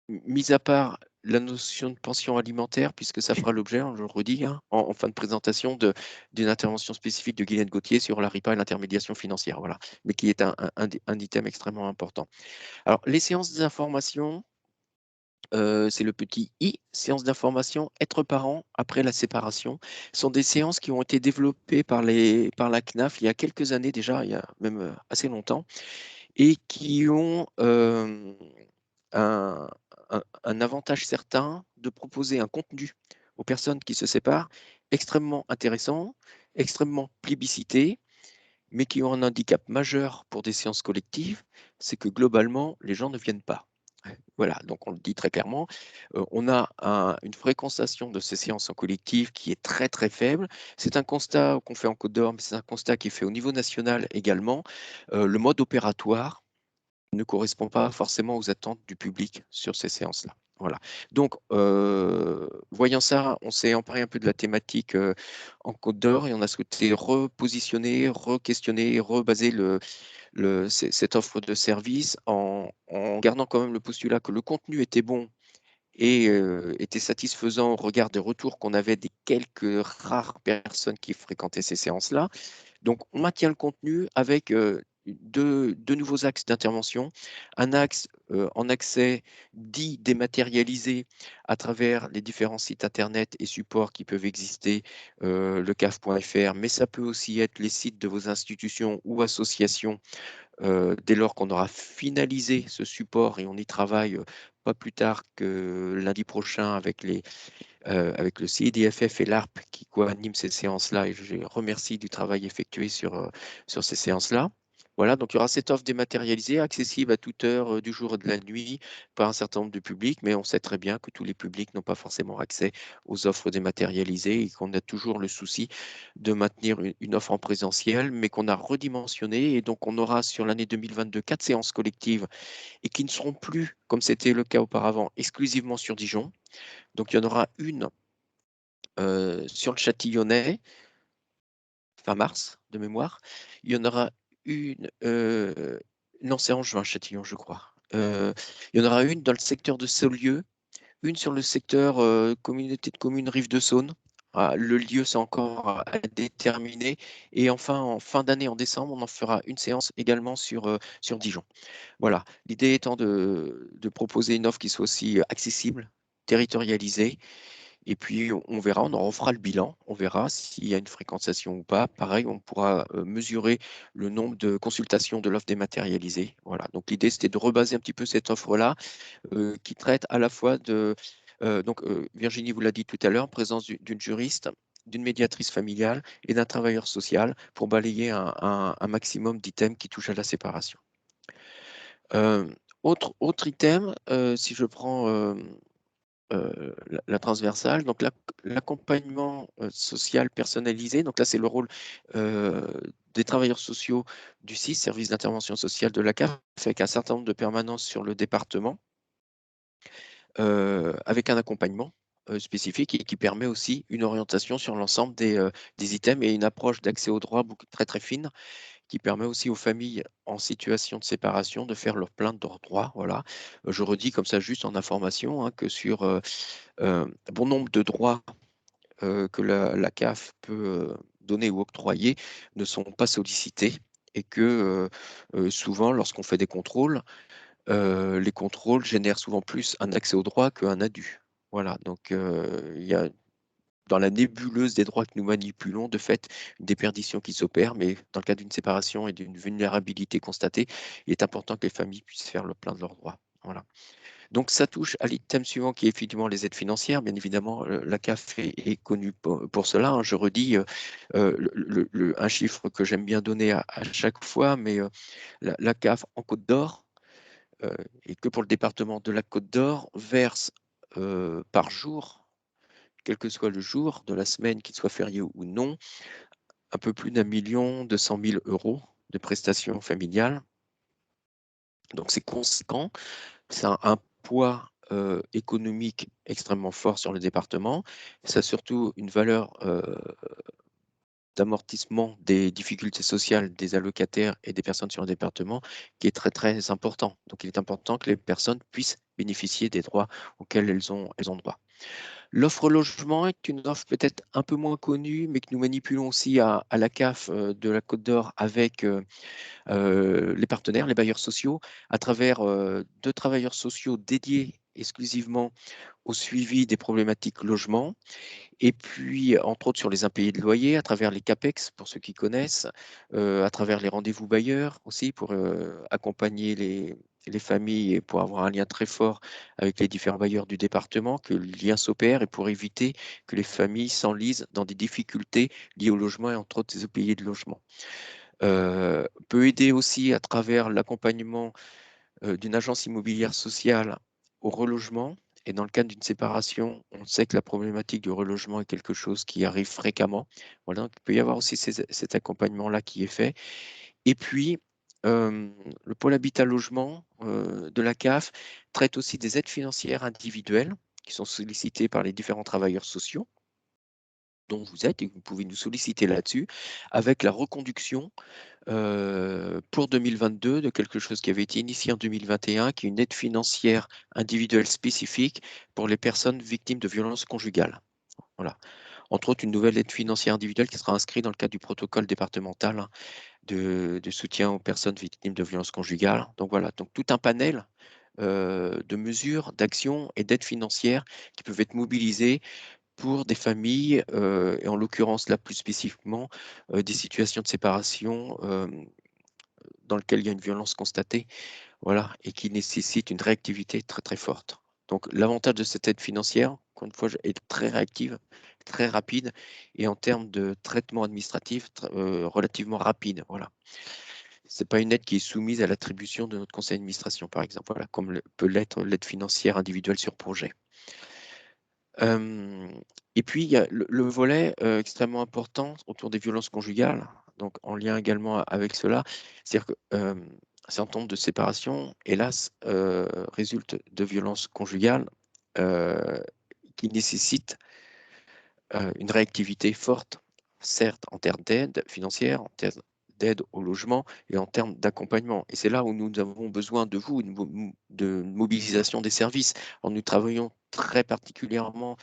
mis à part la notion de pension alimentaire, puisque ça fera l'objet, hein, je le redis, hein, en fin de présentation d'une intervention spécifique de Guylaine Gauthier sur la RIPA et l'intermédiation financière, voilà, mais qui est un item extrêmement important. Alors, les séances d'information, c'est le petit I, séances d'information, être parent après la séparation, sont des séances qui ont été développées par la CNAF il y a quelques années déjà, il y a même assez longtemps, et qui ont un, un avantage certain de proposer un contenu aux personnes qui se séparent extrêmement intéressant, extrêmement plébiscité, mais qui ont un handicap majeur pour des séances collectives, c'est que globalement, les gens ne viennent pas. Voilà, donc on le dit très clairement. On a une fréquentation de ces séances en collectif qui est très très faible. C'est un constat qu'on fait en Côte d'Or, mais c'est un constat qui est fait au niveau national également. Le mode opératoire ne correspond pas forcément aux attentes du public sur ces séances-là. Voilà. Donc, voyant ça, on s'est emparé un peu de la thématique en Côte d'Or et on a souhaité repositionner, re-questionner, rebaser cette offre de service en gardant quand même le postulat que le contenu était bon et était satisfaisant au regard des retours qu'on avait des quelques rares personnes qui fréquentaient ces séances-là. Donc, on maintient le contenu avec deux nouveaux axes d'intervention. Un axe en accès dit dématérialisé à travers les différents sites Internet et supports qui peuvent exister, le CAF.fr, mais ça peut aussi être les sites de vos institutions ou associations dès lors qu'on aura finalisé ce support et on y travaille pas plus tard que lundi prochain avec avec le CIDFF et l'ARP qui co-animent ces séances-là, et je les remercie du travail effectué sur ces séances-là. Voilà, donc il y aura cette offre dématérialisée, accessible à toute heure du jour et de la nuit par un certain nombre de publics, mais on sait très bien que tous les publics n'ont pas forcément accès aux offres dématérialisées et qu'on a toujours le souci de maintenir une offre en présentiel, mais qu'on a redimensionné. Et donc on aura sur l'année 2022 4 séances collectives et qui ne seront plus, comme c'était le cas auparavant, exclusivement sur Dijon. Donc il y en aura une sur le Châtillonnais, fin mars, de mémoire. Il y en aura une, non, c'est en juin, Châtillon, je crois. Il y en aura une dans le secteur de Saulieu, une sur le secteur communauté de communes Rive-de-Saône. Ah, le lieu, c'est encore à déterminer. Et enfin, en fin d'année, en décembre, on en fera une séance également sur Dijon. Voilà. L'idée étant de proposer une offre qui soit aussi accessible, territorialisée. Et puis, on verra, on en refera le bilan, on verra s'il y a une fréquentation ou pas. Pareil, on pourra mesurer le nombre de consultations de l'offre dématérialisée. Voilà. Donc, l'idée, c'était de rebaser un petit peu cette offre-là qui traite à la fois de. Virginie vous l'a dit tout à l'heure, présence d'une juriste, d'une médiatrice familiale et d'un travailleur social pour balayer un maximum d'items qui touchent à la séparation. Autre item, si je prends la transversale, donc l'accompagnement social personnalisé, donc là c'est le rôle des travailleurs sociaux du SIS, service d'intervention sociale de la CAF, avec un certain nombre de permanences sur le département, avec un accompagnement spécifique et qui permet aussi une orientation sur l'ensemble des items et une approche d'accès au droit très très fine qui permet aussi aux familles en situation de séparation de faire leur plainte de droit. Voilà. Je redis comme ça juste en information hein, que sur bon nombre de droits que la CAF peut donner ou octroyer ne sont pas sollicités et que souvent lorsqu'on fait des contrôles, les contrôles génèrent souvent plus un accès au droit qu'un addu. Voilà, donc il y a dans la nébuleuse des droits que nous manipulons, de fait, une déperdition qui s'opère, mais dans le cas d'une séparation et d'une vulnérabilité constatée, il est important que les familles puissent faire le plein de leurs droits. Voilà. Donc ça touche à l'item suivant qui est effectivement les aides financières. Bien évidemment, la CAF est connue pour cela. Hein. Je redis un chiffre que j'aime bien donner à chaque fois, mais la CAF en Côte d'Or, et que pour le département de la Côte d'Or, verse par jour, quel que soit le jour de la semaine, qu'il soit férié ou non, un peu plus d'1 200 000 € de prestations familiales. Donc c'est conséquent, c'est un poids économique extrêmement fort sur le département. Ça a surtout une valeur d'amortissement des difficultés sociales des allocataires et des personnes sur le département qui est très très important. Donc il est important que les personnes puissent bénéficier des droits auxquels elles ont droit. L'offre logement est une offre peut-être un peu moins connue, mais que nous manipulons aussi à la CAF de la Côte d'Or avec les partenaires, les bailleurs sociaux, à travers 2 travailleurs sociaux dédiés exclusivement au suivi des problématiques logement. Et puis, entre autres, sur les impayés de loyer, à travers les CAPEX, pour ceux qui connaissent, à travers les rendez-vous bailleurs aussi, pour accompagner les familles et pour avoir un lien très fort avec les différents bailleurs du département, que le lien s'opère et pour éviter que les familles s'enlisent dans des difficultés liées au logement et entre autres des impayés de logement. Peut aider aussi à travers l'accompagnement d'une agence immobilière sociale au relogement. Et dans le cadre d'une séparation, on sait que la problématique du relogement est quelque chose qui arrive fréquemment. Voilà, donc il peut y avoir aussi cet accompagnement-là qui est fait. Et puis, le pôle habitat logement de la CAF traite aussi des aides financières individuelles qui sont sollicitées par les différents travailleurs sociaux dont vous êtes, et vous pouvez nous solliciter là-dessus, avec la reconduction pour 2022 de quelque chose qui avait été initié en 2021, qui est une aide financière individuelle spécifique pour les personnes victimes de violences conjugales. Voilà. Entre autres, une nouvelle aide financière individuelle qui sera inscrite dans le cadre du protocole départemental, hein, de soutien aux personnes victimes de violences conjugales. Donc voilà, donc tout un panel de mesures, d'actions et d'aides financières qui peuvent être mobilisées pour des familles, et en l'occurrence là plus spécifiquement, des situations de séparation dans lesquelles il y a une violence constatée, voilà, et qui nécessite une réactivité très très forte. Donc l'avantage de cette aide financière, encore une fois, est très réactive, très rapide, et en termes de traitement administratif, relativement rapide. Voilà. C'est pas une aide qui est soumise à l'attribution de notre conseil d'administration, par exemple, voilà, comme peut l'être l'aide financière individuelle sur projet. Et puis, il y a le volet extrêmement important autour des violences conjugales, donc en lien également avec cela, c'est-à-dire que un certain nombre de séparations, hélas, résultent de violences conjugales qui nécessitent une réactivité forte, certes en termes d'aide financière, en termes d'aide au logement et en termes d'accompagnement. Et c'est là où nous avons besoin de vous, de mobilisation des services. Alors, nous travaillons très particulièrement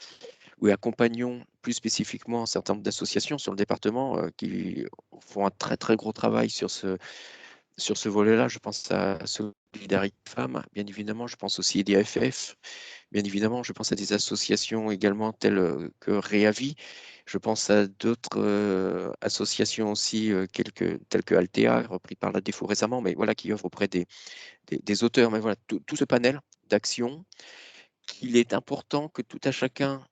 ou accompagnons plus spécifiquement un certain nombre d'associations sur le département qui font un très très gros travail sur ce volet-là. Je pense à Solidarité Femmes, bien évidemment, je pense aussi à DFF, bien évidemment, je pense à des associations également telles que Réavi, je pense à d'autres associations aussi telles que Altea, repris par la Défo récemment, mais voilà, qui œuvrent auprès des auteurs. Mais voilà, tout ce panel d'actions qu'il est important que tout à chacun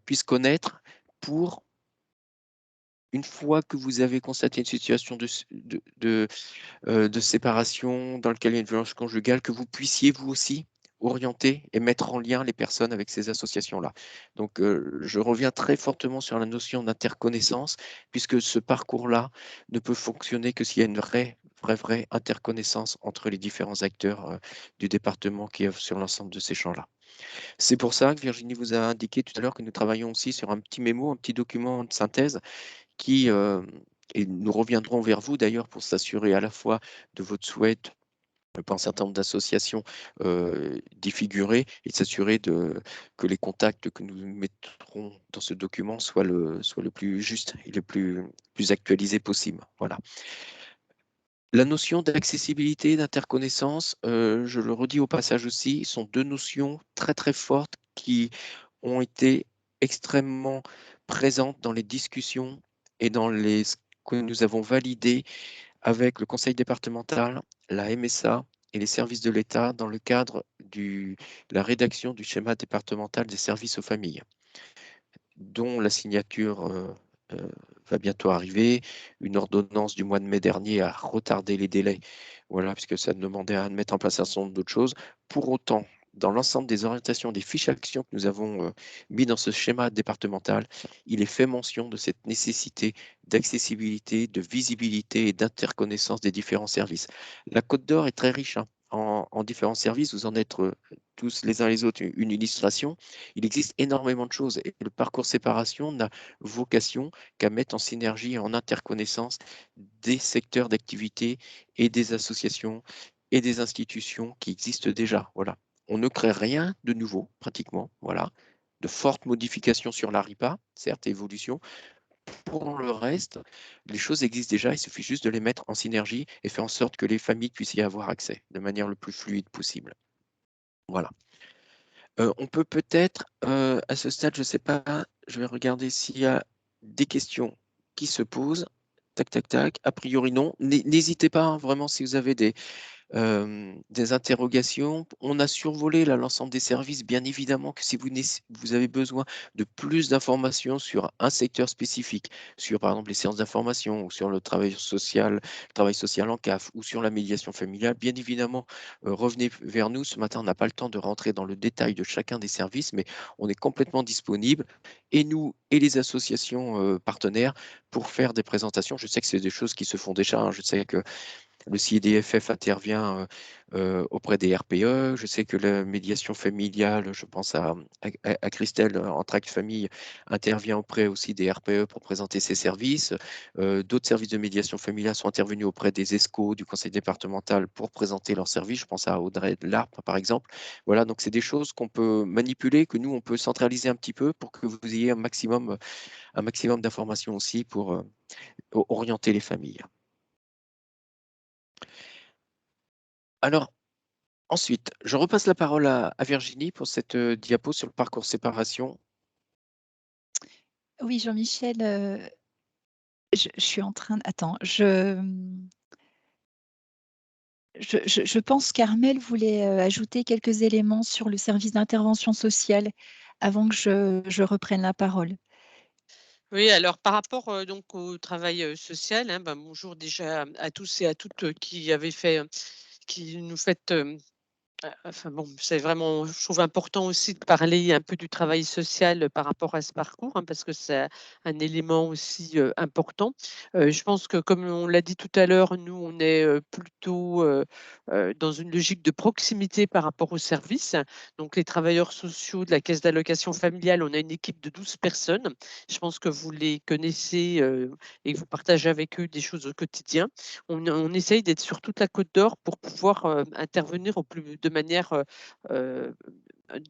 puisse connaître pour, une fois que vous avez constaté une situation de séparation dans laquelle il y a une violence conjugale, que vous puissiez vous aussi orienter et mettre en lien les personnes avec ces associations-là. Donc, je reviens très fortement sur la notion d'interconnaissance, puisque ce parcours-là ne peut fonctionner que s'il y a une vraie interconnaissance entre les différents acteurs du département qui œuvrent sur l'ensemble de ces champs-là. C'est pour ça que Virginie vous a indiqué tout à l'heure que nous travaillons aussi sur un petit mémo, un petit document de synthèse qui, et nous reviendrons vers vous d'ailleurs pour s'assurer à la fois de votre souhait par un certain nombre d'associations d'y figurer et s'assurer que les contacts que nous mettrons dans ce document soient le plus juste et le plus actualisé possible. Voilà. La notion d'accessibilité et d'interconnaissance, je le redis au passage aussi, sont deux notions très très fortes qui ont été extrêmement présentes dans les discussions et dans ce que nous avons validé avec le conseil départemental, la MSA et les services de l'État dans le cadre de la rédaction du schéma départemental des services aux familles, dont la signature va bientôt arriver. Une ordonnance du mois de mai dernier a retardé les délais, voilà, puisque ça demandait à mettre en place un certain nombre d'autres choses. Pour autant, dans l'ensemble des orientations, des fiches actions que nous avons mis dans ce schéma départemental, il est fait mention de cette nécessité d'accessibilité, de visibilité et d'interconnaissance des différents services. La Côte d'Or est très riche, hein, en différents services. Vous en êtes tous les uns les autres une illustration. Il existe énormément de choses et le parcours séparation n'a vocation qu'à mettre en synergie et en interconnaissance des secteurs d'activité et des associations et des institutions qui existent déjà. Voilà. On ne crée rien de nouveau, pratiquement. Voilà. De fortes modifications sur la RIPA, certes, évolution. Pour le reste, les choses existent déjà, il suffit juste de les mettre en synergie et faire en sorte que les familles puissent y avoir accès de manière le plus fluide possible. Voilà. On peut peut-être, à ce stade, je ne sais pas, je vais regarder s'il y a des questions qui se posent. Tac, tac, tac. A priori, non. N'hésitez pas, hein, vraiment, si vous avez des interrogations. On a survolé là l'ensemble des services. Bien évidemment que si vous avez besoin de plus d'informations sur un secteur spécifique, sur par exemple les séances d'information ou sur le travail social en CAF ou sur la médiation familiale, bien évidemment, revenez vers nous. Ce matin, on n'a pas le temps de rentrer dans le détail de chacun des services, mais on est complètement disponible, et nous et les associations partenaires, pour faire des présentations. Je sais que c'est des choses qui se font déjà, hein. Je sais que le CIDFF intervient auprès des RPE. Je sais que la médiation familiale, je pense à Christelle en Tract Famille, intervient auprès aussi des RPE pour présenter ses services. D'autres services de médiation familiale sont intervenus auprès des ESCO, du conseil départemental, pour présenter leurs services. Je pense à Audrey de Larpe, par exemple. Voilà, donc c'est des choses qu'on peut manipuler, que nous, on peut centraliser un petit peu pour que vous ayez un maximum d'informations aussi pour orienter les familles. Alors, ensuite, je repasse la parole à Virginie pour cette diapo sur le parcours séparation. Oui, Jean-Michel, je suis en train... Attends, je pense qu'Armel voulait ajouter quelques éléments sur le service d'intervention sociale avant que je reprenne la parole. Oui, alors par rapport donc au travail social, hein, ben, bonjour déjà à tous et à toutes qui nous faites enfin bon, c'est vraiment, je trouve important aussi de parler un peu du travail social par rapport à ce parcours, hein, parce que c'est un élément aussi important. Je pense que, comme on l'a dit tout à l'heure, nous, on est plutôt dans une logique de proximité par rapport aux services. Donc, les travailleurs sociaux de la caisse d'allocation familiale, on a une équipe de 12 personnes. Je pense que vous les connaissez et que vous partagez avec eux des choses au quotidien. On essaye d'être sur toute la Côte d'Or pour pouvoir intervenir de manière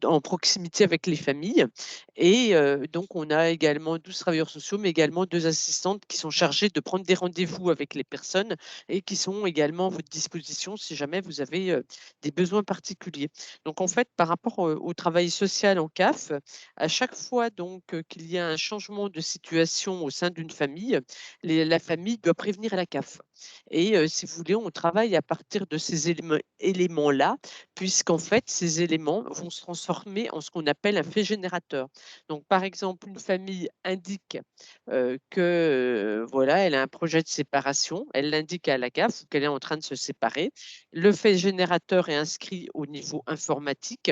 en proximité avec les familles. Et donc, on a également 12 travailleurs sociaux, mais également 2 assistantes qui sont chargées de prendre des rendez-vous avec les personnes et qui sont également à votre disposition si jamais vous avez des besoins particuliers. Donc, en fait, par rapport au travail social en CAF, à chaque fois donc qu'il y a un changement de situation au sein d'une famille, la famille doit prévenir la CAF. Et si vous voulez, on travaille à partir de ces éléments-là, puisqu'en fait, ces éléments vont se transformer en ce qu'on appelle un fait générateur. Donc, par exemple, une famille indique que voilà, elle a un projet de séparation, elle l'indique à la CAF qu'elle est en train de se séparer. Le fait générateur est inscrit au niveau informatique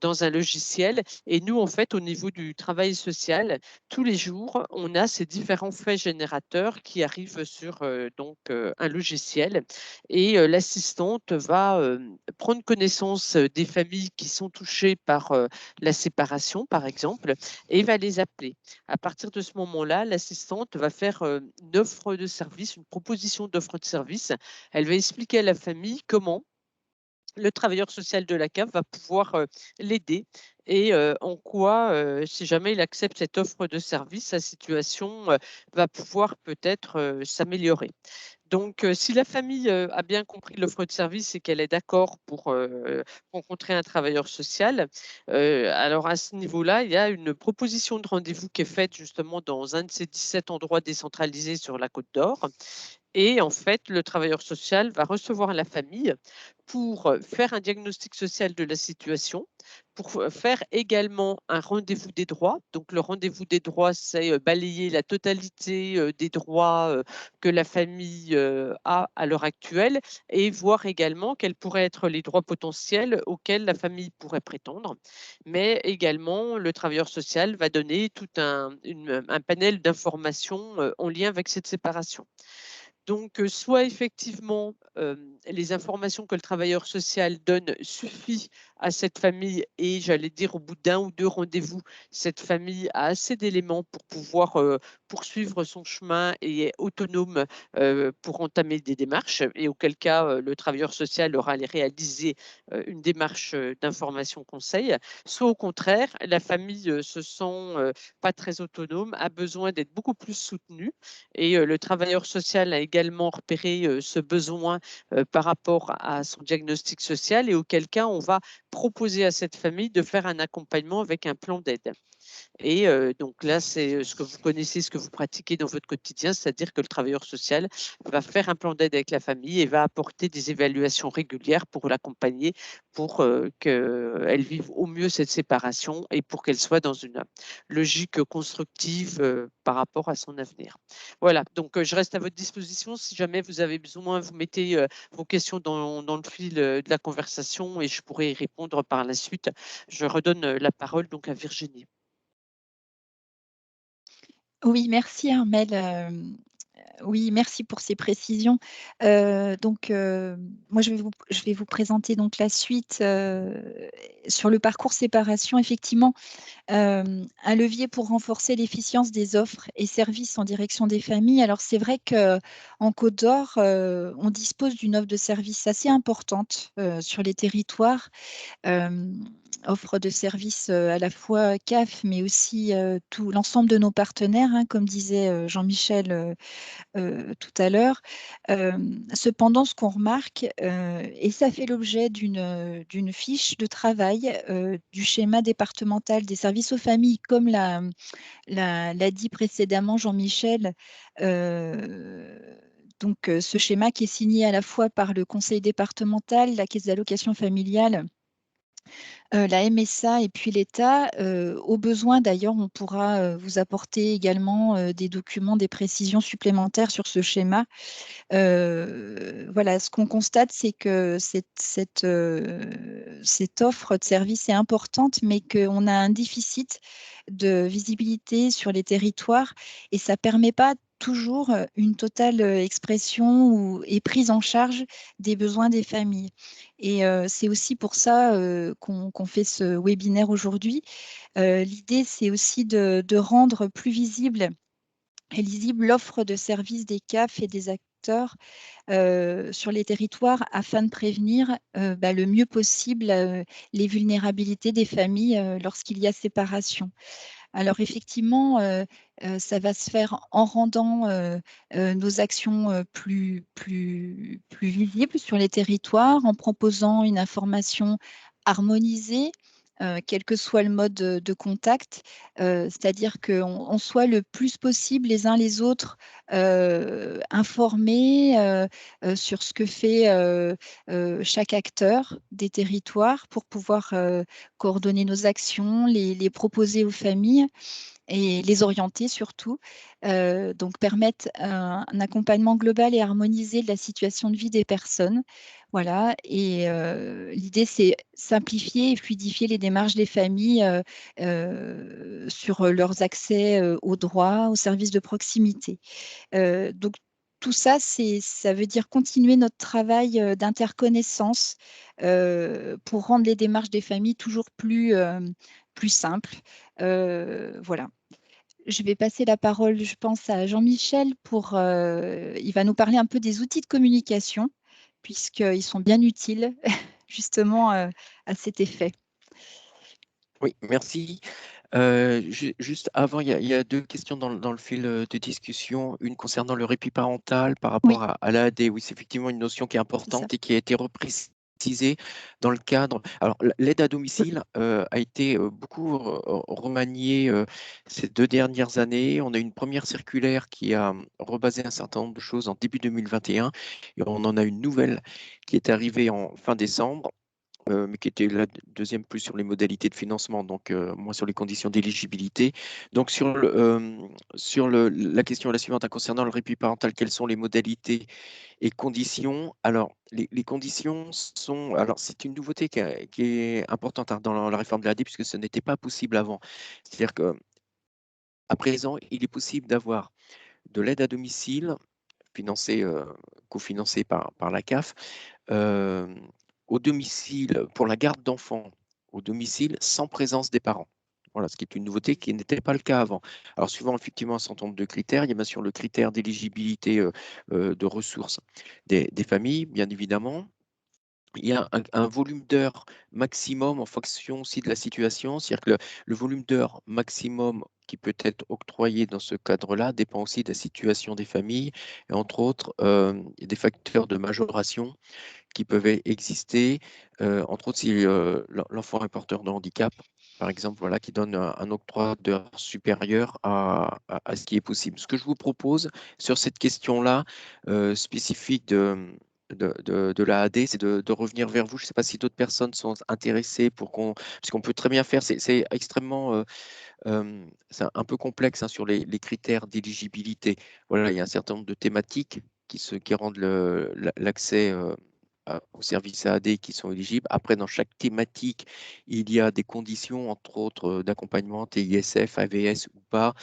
dans un logiciel, et nous, en fait, au niveau du travail social, tous les jours, on a ces différents faits générateurs qui arrivent sur un logiciel, et l'assistante va prendre connaissance des familles qui sont touchées par la séparation, par exemple, et va les appeler. À partir de ce moment-là, l'assistante va faire une offre de service, une proposition d'offre de service. Elle va expliquer à la famille comment le travailleur social de la CAF va pouvoir l'aider, et en quoi, si jamais il accepte cette offre de service, sa situation va pouvoir peut-être s'améliorer. Donc, si la famille a bien compris l'offre de service et qu'elle est d'accord pour rencontrer un travailleur social, alors à ce niveau-là, il y a une proposition de rendez-vous qui est faite justement dans un de ces 17 endroits décentralisés sur la Côte d'Or. Et en fait, le travailleur social va recevoir la famille pour faire un diagnostic social de la situation, pour faire également un rendez-vous des droits. Donc, le rendez-vous des droits, c'est balayer la totalité des droits que la famille a à l'heure actuelle, et voir également quels pourraient être les droits potentiels auxquels la famille pourrait prétendre. Mais également, le travailleur social va donner tout un panel d'informations en lien avec cette séparation. Donc, soit effectivement, les informations que le travailleur social donne suffit à cette famille, et j'allais dire au bout d'1 ou 2 rendez-vous, cette famille a assez d'éléments pour pouvoir, poursuivre son chemin et est autonome, pour entamer des démarches, et auquel cas, le travailleur social aura réalisé, une démarche, d'information conseil. Soit au contraire, la famille, se sent, pas très autonome, a besoin d'être beaucoup plus soutenue, et le travailleur social a également repéré ce besoin par rapport à son diagnostic social, et auquel cas on va proposer à cette famille de faire un accompagnement avec un plan d'aide. Et donc là, c'est ce que vous connaissez, ce que vous pratiquez dans votre quotidien, c'est-à-dire que le travailleur social va faire un plan d'aide avec la famille et va apporter des évaluations régulières pour l'accompagner, pour qu'elle vive au mieux cette séparation et pour qu'elle soit dans une logique constructive par rapport à son avenir. Voilà, donc je reste à votre disposition. Si jamais vous avez besoin, vous mettez vos questions dans le fil de la conversation et je pourrai y répondre par la suite. Je redonne la parole donc à Virginie. Oui, merci Armelle. Oui, merci pour ces précisions. Moi, je vais vous présenter donc la suite sur le parcours séparation. Effectivement, un levier pour renforcer l'efficience des offres et services en direction des familles. Alors, c'est vrai qu'en Côte d'Or, on dispose d'une offre de services assez importante sur les territoires. Offre de services à la fois CAF, mais aussi tout l'ensemble de nos partenaires, hein, comme disait Jean-Michel tout à l'heure. Cependant, ce qu'on remarque, et ça fait l'objet d'une fiche de travail du schéma départemental des services aux familles, comme l'a dit précédemment Jean-Michel, ce schéma qui est signé à la fois par le conseil départemental, la caisse d'allocation familiale, la MSA et puis l'État. Au besoin, d'ailleurs, on pourra vous apporter également des documents, des précisions supplémentaires sur ce schéma. Voilà, ce qu'on constate, c'est que cette offre de service est importante, mais qu'on a un déficit de visibilité sur les territoires et ça ne permet pas toujours une totale expression et prise en charge des besoins des familles. Et c'est aussi pour ça qu'on fait ce webinaire aujourd'hui. L'idée, c'est aussi de rendre plus visible et lisible l'offre de services des CAF et des acteurs sur les territoires afin de prévenir le mieux possible les vulnérabilités des familles lorsqu'il y a séparation. Alors effectivement, ça va se faire en rendant nos actions plus visibles sur les territoires, en proposant une information harmonisée, quel que soit le mode de contact, c'est-à-dire qu'on soit le plus possible les uns les autres informés sur ce que fait chaque acteur des territoires pour pouvoir coordonner nos actions, les proposer aux familles et les orienter surtout, donc permettre un accompagnement global et harmonisé de la situation de vie des personnes. Voilà, et l'idée, c'est simplifier et fluidifier les démarches des familles sur leurs accès aux droits, aux services de proximité. Donc, tout ça, ça veut dire continuer notre travail d'interconnaissance pour rendre les démarches des familles toujours plus simples. Voilà. Je vais passer la parole, je pense, à Jean-Michel il va nous parler un peu des outils de communication, puisqu'ils sont bien utiles justement à cet effet. Oui, merci. Juste avant, il y a deux questions dans le fil de discussion. Une concernant le répit parental par Oui, rapport à l'AAD. Oui, c'est effectivement une notion qui est c'est ça. importante et qui a été reprécisée dans le cadre. Alors, l'aide à domicile a été beaucoup remaniée ces 2 dernières années. On a une première circulaire qui a rebasé un certain nombre de choses en début 2021 et on en a une nouvelle qui est arrivée en fin décembre. Mais qui était la deuxième plus sur les modalités de financement, donc moins sur les conditions d'éligibilité. Donc la question est la suivante, hein, concernant le répit parental, quelles sont les modalités et conditions? Alors, les conditions sont... Alors, c'est une nouveauté qui est importante, hein, dans la réforme de l'AD, puisque ce n'était pas possible avant. C'est-à-dire qu'à présent, il est possible d'avoir de l'aide à domicile financée, cofinancée par la CAF, euh, au domicile, pour la garde d'enfants, au domicile sans présence des parents. Voilà, ce qui est une nouveauté qui n'était pas le cas avant. Alors, suivant effectivement un certain nombre de critères, il y a bien sûr le critère d'éligibilité de ressources des familles, bien évidemment. Il y a un volume d'heures maximum en fonction aussi de la situation. C'est-à-dire que le volume d'heures maximum qui peut être octroyé dans ce cadre-là dépend aussi de la situation des familles. Et entre autres, il y a des facteurs de majoration qui peuvent exister, entre autres si l'enfant est porteur de handicap, par exemple, voilà, qui donne un octroi d'heures supérieur à ce qui est possible. Ce que je vous propose sur cette question-là spécifique de l'AAD, c'est de revenir vers vous. Je ne sais pas si d'autres personnes sont intéressées puisqu'on peut très bien faire, c'est extrêmement, c'est un peu complexe hein, sur les critères d'éligibilité. Voilà, il y a un certain nombre de thématiques qui rendent l'accès aux services AAD qui sont éligibles. Après, dans chaque thématique, il y a des conditions, entre autres, d'accompagnement TISF, AVS ou pas,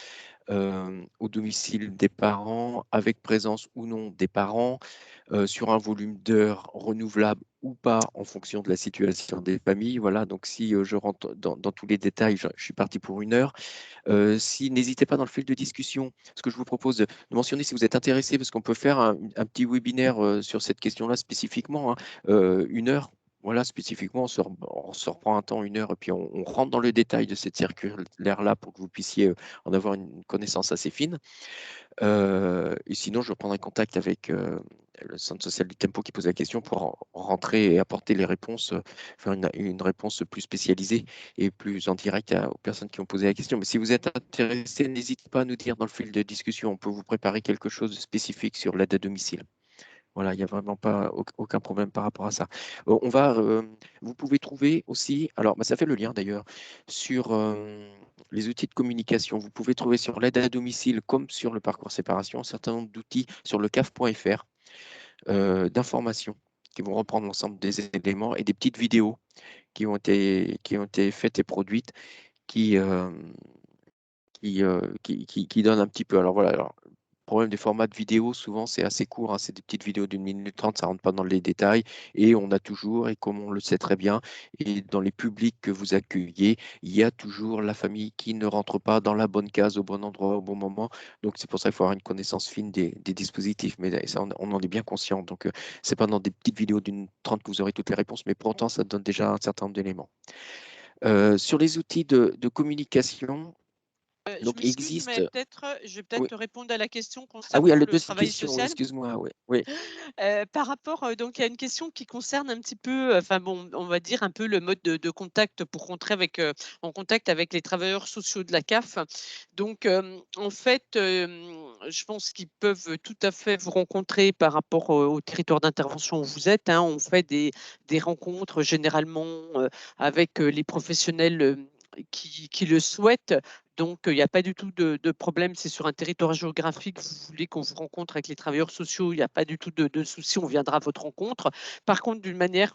au domicile des parents, avec présence ou non des parents, sur un volume d'heures renouvelable ou pas en fonction de la situation des familles. Voilà, donc si je rentre dans tous les détails, je suis parti pour 1 heure. Si n'hésitez pas dans le fil de discussion, ce que je vous propose de mentionner si vous êtes intéressé, parce qu'on peut faire un petit webinaire sur cette question-là spécifiquement, hein, 1 heure. Voilà, spécifiquement, on se reprend un temps, 1 heure, et puis on rentre dans le détail de cette circulaire-là pour que vous puissiez en avoir une connaissance assez fine. Et sinon, je prendrai contact avec le centre social du Tempo qui pose la question pour rentrer et apporter les réponses, faire une réponse plus spécialisée et plus en direct aux personnes qui ont posé la question. Mais si vous êtes intéressé, n'hésitez pas à nous dire dans le fil de discussion. On peut vous préparer quelque chose de spécifique sur l'aide à domicile. Voilà, il n'y a vraiment pas aucun problème par rapport à ça. Vous pouvez trouver aussi, alors ça fait le lien d'ailleurs, sur les outils de communication. Vous pouvez trouver sur l'aide à domicile comme sur le parcours séparation un certain nombre d'outils sur le CAF.fr d'informations qui vont reprendre l'ensemble des éléments et des petites vidéos qui ont été faites et produites qui donnent un petit peu. Alors voilà, problème des formats de vidéo, souvent c'est assez court, hein, c'est des petites vidéos d'1 minute 30, ça ne rentre pas dans les détails. Et on a toujours, et comme on le sait très bien, et dans les publics que vous accueillez, il y a toujours la famille qui ne rentre pas dans la bonne case, au bon endroit, au bon moment. Donc c'est pour ça qu'il faut avoir une connaissance fine des dispositifs. Mais ça, on en est bien conscient. Donc c'est pas dans des petites vidéos d'1 minute 30 que vous aurez toutes les réponses, mais pour autant, ça donne déjà un certain nombre d'éléments. Sur les outils de communication, Je donc m'excuse, mais existe. peut-être, je vais Oui. peut-être te répondre à la question Ah oui, à concernant la le deuxième travail question, oui, social. excuse-moi, oui. Oui. Par rapport, donc il y a une question qui concerne un petit peu, enfin bon, on va dire un peu le mode de contact pour rentrer en contact avec les travailleurs sociaux de la CAF. Donc, en fait, je pense qu'ils peuvent tout à fait vous rencontrer par rapport au territoire d'intervention où vous êtes, hein. On fait des rencontres généralement, avec, les professionnels, qui le souhaitent. Donc, il n'y a pas du tout de problème. C'est sur un territoire géographique, vous voulez qu'on vous rencontre avec les travailleurs sociaux, il n'y a pas du tout de souci, on viendra à votre rencontre. Par contre, d'une manière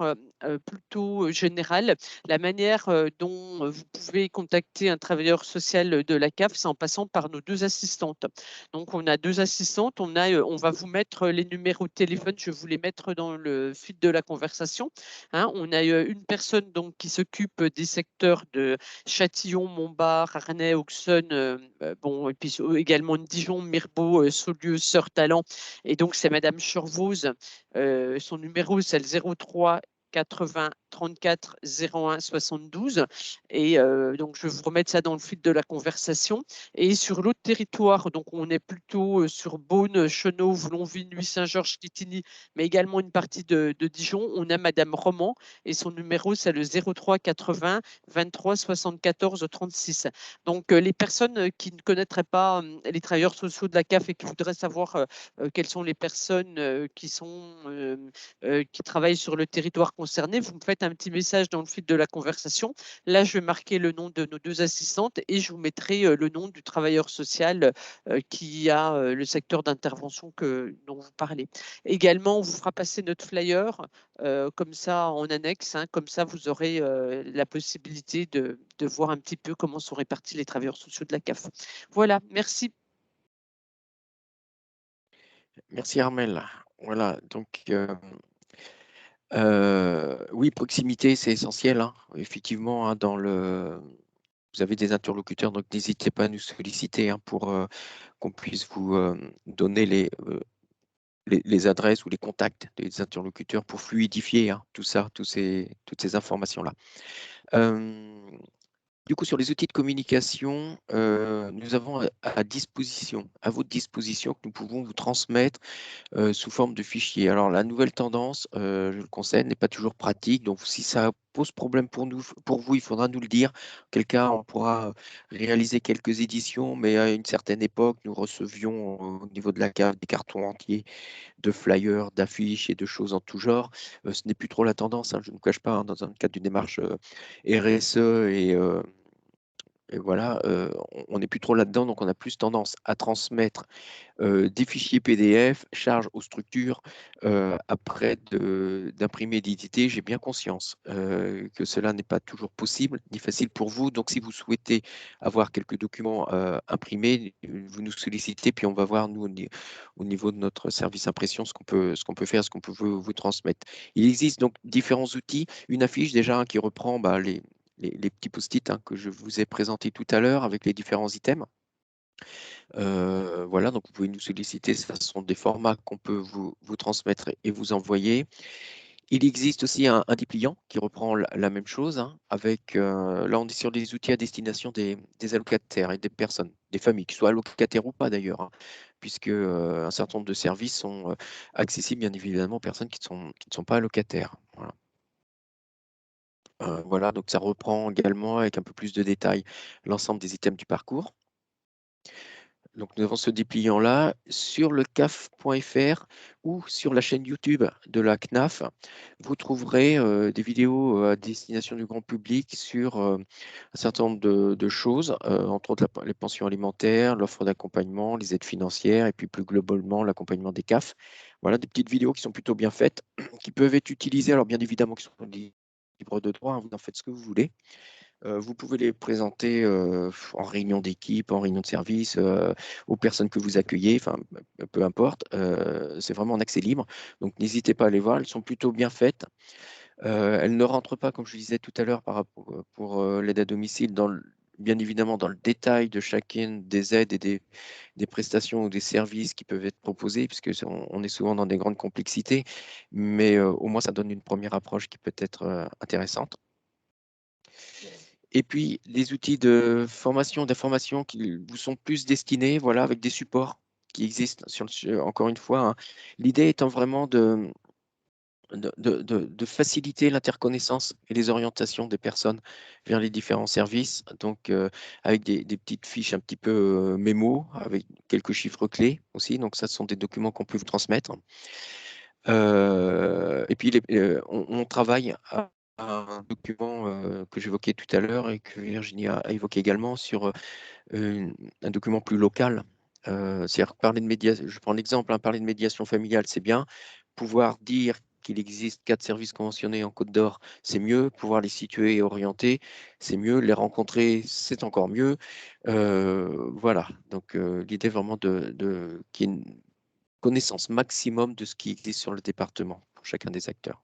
plutôt générale, la manière dont vous pouvez contacter un travailleur social de la CAF, c'est en passant par nos 2 assistantes. Donc, on a 2 assistantes, on va vous mettre les numéros de téléphone, je vais vous les mettre dans le fil de la conversation, hein. On a une personne donc qui s'occupe des secteurs de Châtillon, Montbard, Arnay, Auxonne, bon, et puis également Dijon, Mirbeau, Saulieu, Sœur-Talent. Et donc, c'est Madame Churvoz. Son numéro, c'est le 03 80 34 01 72. Et donc, je vais vous remettre ça dans le fil de la conversation. Et sur l'autre territoire, donc on est plutôt sur Beaune, Chenot, Voulonville, Nuit-Saint-Georges, Quetigny, mais également une partie de Dijon. On a Madame Roman et son numéro, c'est le 03 80 23 74 36. Donc, les personnes qui ne connaîtraient pas les travailleurs sociaux de la CAF et qui voudraient savoir quelles sont les personnes qui travaillent sur le territoire concerné, vous me faites un petit message dans le fil de la conversation. Là, je vais marquer le nom de nos 2 assistantes et je vous mettrai le nom du travailleur social qui a le secteur d'intervention dont vous parlez. Également, on vous fera passer notre flyer comme ça en annexe, hein, comme ça vous aurez la possibilité de voir un petit peu comment sont répartis les travailleurs sociaux de la CAF. Voilà, merci. Merci Armel. Voilà, donc oui, proximité, c'est essentiel, hein. Effectivement, hein, vous avez des interlocuteurs, donc n'hésitez pas à nous solliciter hein, pour qu'on puisse vous donner les adresses ou les contacts des interlocuteurs pour fluidifier hein, tout ça, toutes ces informations-là. Du coup, sur les outils de communication, nous avons à votre disposition, que nous pouvons vous transmettre sous forme de fichier. Alors, la nouvelle tendance, je le conseille, n'est pas toujours pratique. Donc, si ça pose problème pour vous, il faudra nous le dire. Auquel cas, on pourra réaliser quelques éditions, mais à une certaine époque, nous recevions au niveau de la cave des cartons entiers de flyers, d'affiches et de choses en tout genre. Ce n'est plus trop la tendance, hein, je ne vous cache pas, hein, dans un cadre d'une démarche RSE et voilà, on n'est plus trop là-dedans, donc on a plus tendance à transmettre des fichiers PDF, charge aux structures, après d'imprimer et d'éditer. J'ai bien conscience que cela n'est pas toujours possible ni facile pour vous. Donc, si vous souhaitez avoir quelques documents imprimés, vous nous sollicitez, puis on va voir, nous, au niveau de notre service impression, ce qu'on peut faire, ce qu'on peut vous transmettre. Il existe donc différents outils. Une affiche déjà qui reprend les petits post-it que je vous ai présentés tout à l'heure avec les différents items. Voilà, donc vous pouvez nous solliciter, ce sont des formats qu'on peut vous transmettre et vous envoyer. Il existe aussi un dépliant qui reprend la même chose, hein, avec, là on est sur des outils à destination des allocataires et des personnes, des familles, qui soient allocataires ou pas d'ailleurs, hein, puisque un certain nombre de services sont accessibles bien évidemment aux personnes qui ne sont pas allocataires. Voilà. Voilà, donc ça reprend également avec un peu plus de détails l'ensemble des items du parcours. Donc, nous avons ce dépliant-là sur le caf.fr ou sur la chaîne YouTube de la CNAF. Vous trouverez des vidéos à destination du grand public sur un certain nombre de choses, entre autres les pensions alimentaires, l'offre d'accompagnement, les aides financières et puis plus globalement l'accompagnement des CAF. Voilà des petites vidéos qui sont plutôt bien faites, qui peuvent être utilisées, alors bien évidemment qui sont libres de droit, hein, vous en faites ce que vous voulez. Vous pouvez les présenter en réunion d'équipe, en réunion de service, aux personnes que vous accueillez, enfin, peu importe. C'est vraiment en accès libre. Donc, n'hésitez pas à les voir. Elles sont plutôt bien faites. Elles ne rentrent pas, comme je disais tout à l'heure, pour l'aide à domicile, bien évidemment dans le détail de chacune des aides et des prestations ou des services qui peuvent être proposés, puisque on est souvent dans des grandes complexités. Mais au moins, ça donne une première approche qui peut être intéressante. Et puis, les outils de formation, d'information qui vous sont plus destinés, voilà, avec des supports qui existent encore une fois, hein. L'idée étant vraiment de faciliter l'interconnaissance et les orientations des personnes vers les différents services. Donc, avec des petites fiches un petit peu mémo, avec quelques chiffres clés aussi. Donc, ça, ce sont des documents qu'on peut vous transmettre. Et puis, on travaille à un document que j'évoquais tout à l'heure et que Virginie a évoqué également sur un document plus local. C'est-à-dire parler de médiation, je prends l'exemple, hein, parler de médiation familiale, c'est bien. Pouvoir dire qu'il existe 4 services conventionnés en Côte d'Or, c'est mieux. Pouvoir les situer et orienter, c'est mieux. Les rencontrer, c'est encore mieux. Voilà, donc l'idée vraiment qu'il y ait une connaissance maximum de ce qui existe sur le département pour chacun des acteurs.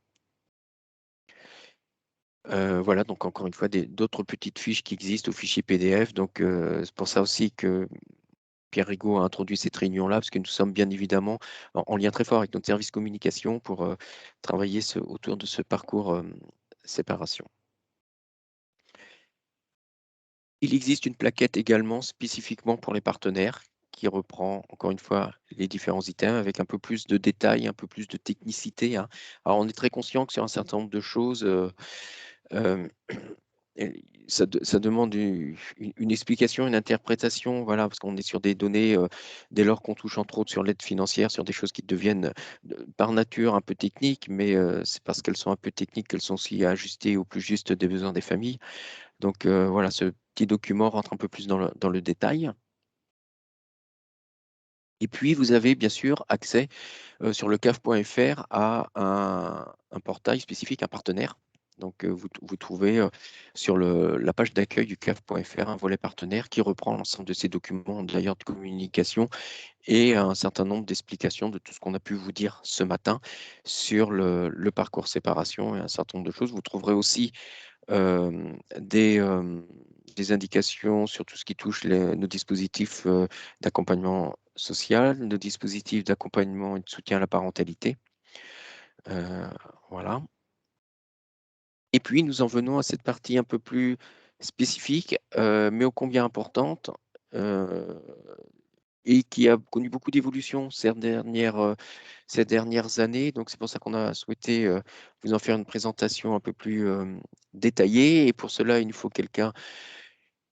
Voilà, donc encore une fois, d'autres petites fiches qui existent au fichier PDF. Donc, c'est pour ça aussi que Pierre Rigaud a introduit cette réunion-là, parce que nous sommes bien évidemment en lien très fort avec notre service communication pour travailler autour de ce parcours séparation. Il existe une plaquette également spécifiquement pour les partenaires qui reprend encore une fois les différents items avec un peu plus de détails, un peu plus de technicité, hein. Alors, on est très conscient que sur un certain nombre de choses, et ça demande une explication, une interprétation, voilà, parce qu'on est sur des données, dès lors qu'on touche entre autres sur l'aide financière, sur des choses qui deviennent par nature un peu techniques, mais c'est parce qu'elles sont un peu techniques qu'elles sont aussi ajustées au plus juste des besoins des familles. Donc voilà, ce petit document rentre un peu plus dans le détail. Et puis, vous avez bien sûr accès sur le caf.fr à un portail spécifique, un partenaire. Donc, vous trouvez sur la page d'accueil du caf.fr un volet partenaire qui reprend l'ensemble de ces documents, d'ailleurs de communication, et un certain nombre d'explications de tout ce qu'on a pu vous dire ce matin sur le parcours séparation et un certain nombre de choses. Vous trouverez aussi des indications sur tout ce qui touche nos dispositifs d'accompagnement social, nos dispositifs d'accompagnement et de soutien à la parentalité. Voilà. Et puis, nous en venons à cette partie un peu plus spécifique, mais ô combien importante, et qui a connu beaucoup d'évolutions ces dernières années. Donc, c'est pour ça qu'on a souhaité vous en faire une présentation un peu plus détaillée. Et pour cela, il nous faut quelqu'un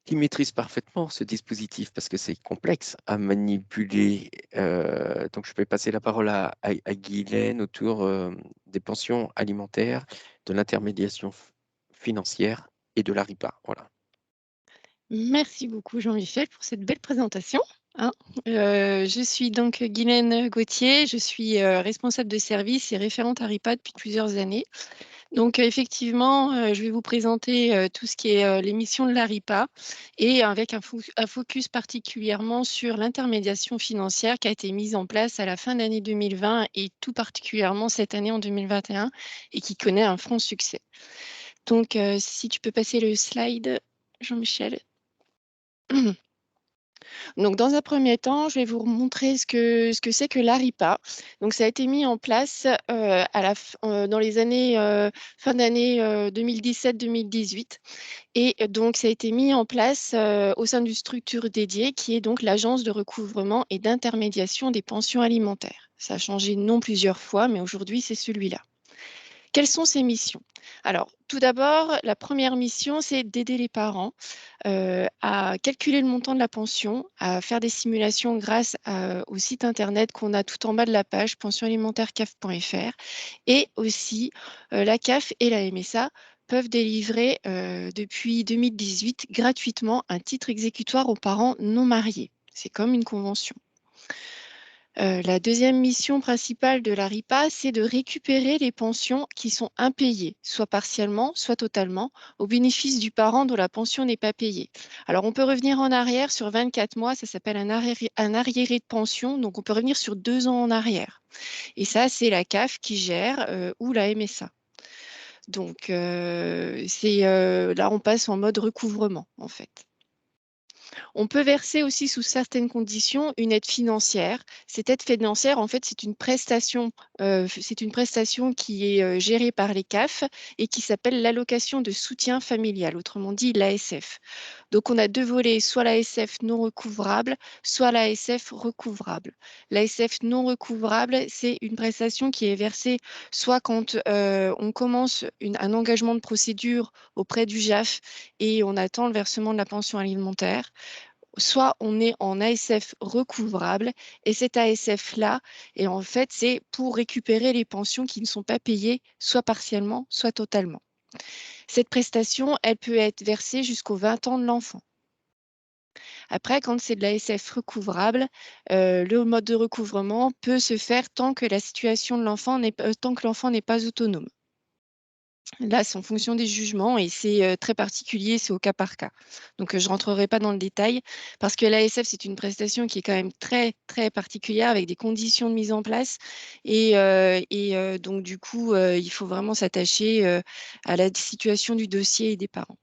qui maîtrise parfaitement ce dispositif parce que c'est complexe à manipuler. Donc, je vais passer la parole à Guylaine autour des pensions alimentaires, de l'intermédiation financière et de la RIPA. Voilà. Merci beaucoup Jean-Michel pour cette belle présentation. Hein. Je suis donc Guylaine Gauthier, je suis responsable de service et référente à RIPA depuis plusieurs années. Donc effectivement, je vais vous présenter tout ce qui est les missions de la RIPA et avec un focus particulièrement sur l'intermédiation financière qui a été mise en place à la fin d'année 2020 et tout particulièrement cette année en 2021 et qui connaît un franc succès. Donc si tu peux passer le slide, Jean-Michel. Donc, dans un premier temps, je vais vous montrer ce que c'est que l'ARIPA. Donc, ça a été mis en place dans les années fin d'année 2017-2018. Et donc, ça a été mis en place au sein d'une structure dédiée qui est donc l'Agence de recouvrement et d'intermédiation des pensions alimentaires. Ça a changé de nom plusieurs fois, mais aujourd'hui, c'est celui-là. Quelles sont ces missions? Alors, tout d'abord, la première mission, c'est d'aider les parents à calculer le montant de la pension, à faire des simulations grâce au site internet qu'on a tout en bas de la page pensionalimentaire-caf.fr. Et aussi, la CAF et la MSA peuvent délivrer depuis 2018 gratuitement un titre exécutoire aux parents non mariés. C'est comme une convention. La deuxième mission principale de la RIPA, c'est de récupérer les pensions qui sont impayées, soit partiellement, soit totalement, au bénéfice du parent dont la pension n'est pas payée. Alors, on peut revenir en arrière sur 24 mois, ça s'appelle un arriéré de pension, donc on peut revenir sur 2 ans en arrière. Et ça, c'est la CAF qui gère ou la MSA. Donc, là, on passe en mode recouvrement, en fait. On peut verser aussi sous certaines conditions une aide financière. Cette aide financière, en fait, c'est une prestation qui est gérée par les CAF et qui s'appelle l'allocation de soutien familial, autrement dit l'ASF. Donc, on a 2 volets, soit l'ASF non recouvrable, soit l'ASF recouvrable. L'ASF non recouvrable, c'est une prestation qui est versée soit quand on commence un engagement de procédure auprès du JAF et on attend le versement de la pension alimentaire, soit on est en ASF recouvrable et cet ASF-là, et en fait, c'est pour récupérer les pensions qui ne sont pas payées, soit partiellement, soit totalement. Cette prestation, elle peut être versée jusqu'aux 20 ans de l'enfant. Après, quand c'est de l'ASF recouvrable, le mode de recouvrement peut se faire tant que l'enfant n'est pas autonome. Là, c'est en fonction des jugements et c'est très particulier, c'est au cas par cas. Donc, je ne rentrerai pas dans le détail parce que l'ASF, c'est une prestation qui est quand même très, très particulière avec des conditions de mise en place. Et donc, du coup, il faut vraiment s'attacher à la situation du dossier et des parents.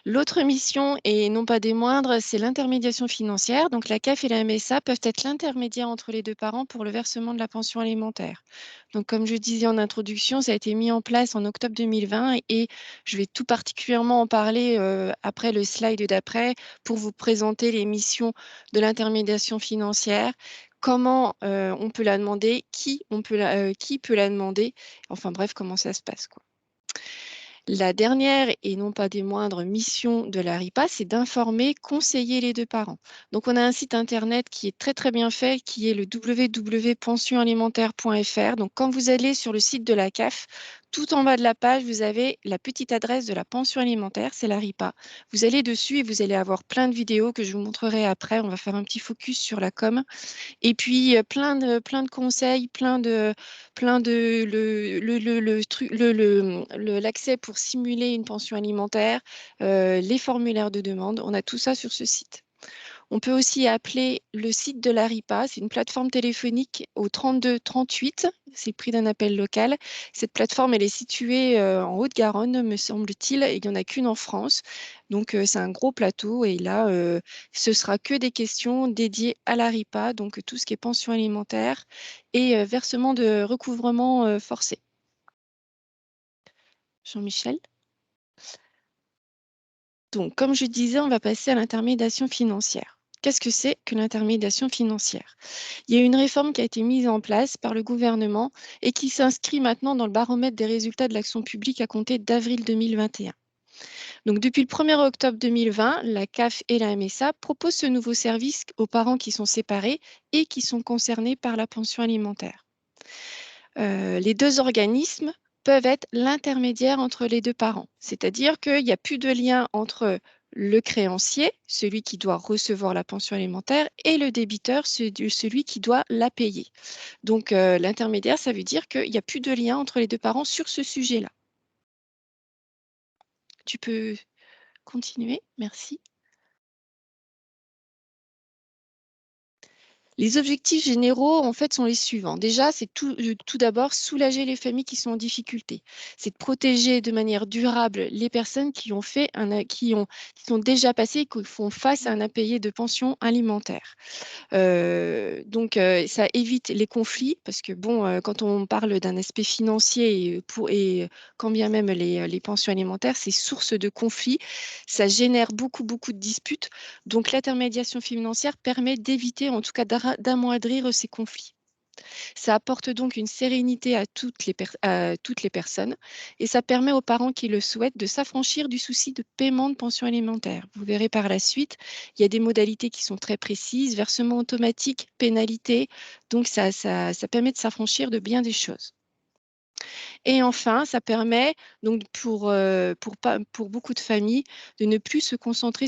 L'autre mission, et non pas des moindres, c'est l'intermédiation financière. Donc, la CAF et la MSA peuvent être l'intermédiaire entre les 2 parents pour le versement de la pension alimentaire. Donc, comme je disais en introduction, ça a été mis en place en octobre 2020 et je vais tout particulièrement en parler après le slide d'après pour vous présenter les missions de l'intermédiation financière, comment on peut la demander, qui peut la demander, enfin bref, comment ça se passe, quoi. La dernière, et non pas des moindres, mission de la RIPA, c'est d'informer, conseiller les 2 parents. Donc, on a un site internet qui est très, très bien fait, qui est le www.pensionalimentaire.fr. Donc, quand vous allez sur le site de la CAF, tout en bas de la page, vous avez la petite adresse de la pension alimentaire, c'est la RIPA. Vous allez dessus et vous allez avoir plein de vidéos que je vous montrerai après. On va faire un petit focus sur la com. Et puis, plein de conseils, l'accès pour simuler une pension alimentaire, les formulaires de demande. On a tout ça sur ce site. On peut aussi appeler le site de la RIPA, c'est une plateforme téléphonique au 32 38, c'est le prix d'un appel local. Cette plateforme, elle est située en Haute-Garonne, me semble-t-il, et il n'y en a qu'une en France. Donc, c'est un gros plateau et là, ce sera que des questions dédiées à la RIPA, donc tout ce qui est pension alimentaire et versement de recouvrement forcé. Jean-Michel? Donc, comme je disais, on va passer à l'intermédiation financière. Qu'est-ce que c'est que l'intermédiation financière? Il y a une réforme qui a été mise en place par le gouvernement et qui s'inscrit maintenant dans le baromètre des résultats de l'action publique à compter d'avril 2021. Donc, depuis le 1er octobre 2020, la CAF et la MSA proposent ce nouveau service aux parents qui sont séparés et qui sont concernés par la pension alimentaire. Les deux organismes peuvent être l'intermédiaire entre les deux parents, c'est-à-dire qu'il n'y a plus de lien entre le créancier, celui qui doit recevoir la pension alimentaire, et le débiteur, celui qui doit la payer. Donc, l'intermédiaire, ça veut dire qu'il n'y a plus de lien entre les deux parents sur ce sujet-là. Tu peux continuer, merci. Les objectifs généraux, en fait, sont les suivants. Déjà, c'est tout d'abord soulager les familles qui sont en difficulté. C'est de protéger de manière durable les personnes qui sont déjà passées et qui font face à un impayé de pension alimentaire. Donc, ça évite les conflits parce que, bon, quand on parle d'un aspect financier et quand bien même les pensions alimentaires, c'est source de conflits. Ça génère beaucoup de disputes. Donc, l'intermédiation financière permet d'éviter, en tout cas d'amoindrir ces conflits. Ça apporte donc une sérénité à toutes les personnes et ça permet aux parents qui le souhaitent de s'affranchir du souci de paiement de pension alimentaire. Vous verrez par la suite, il y a des modalités qui sont très précises, versement automatique, pénalité, donc ça permet de s'affranchir de bien des choses. Et enfin, ça permet donc pour beaucoup de familles de ne plus se concentrer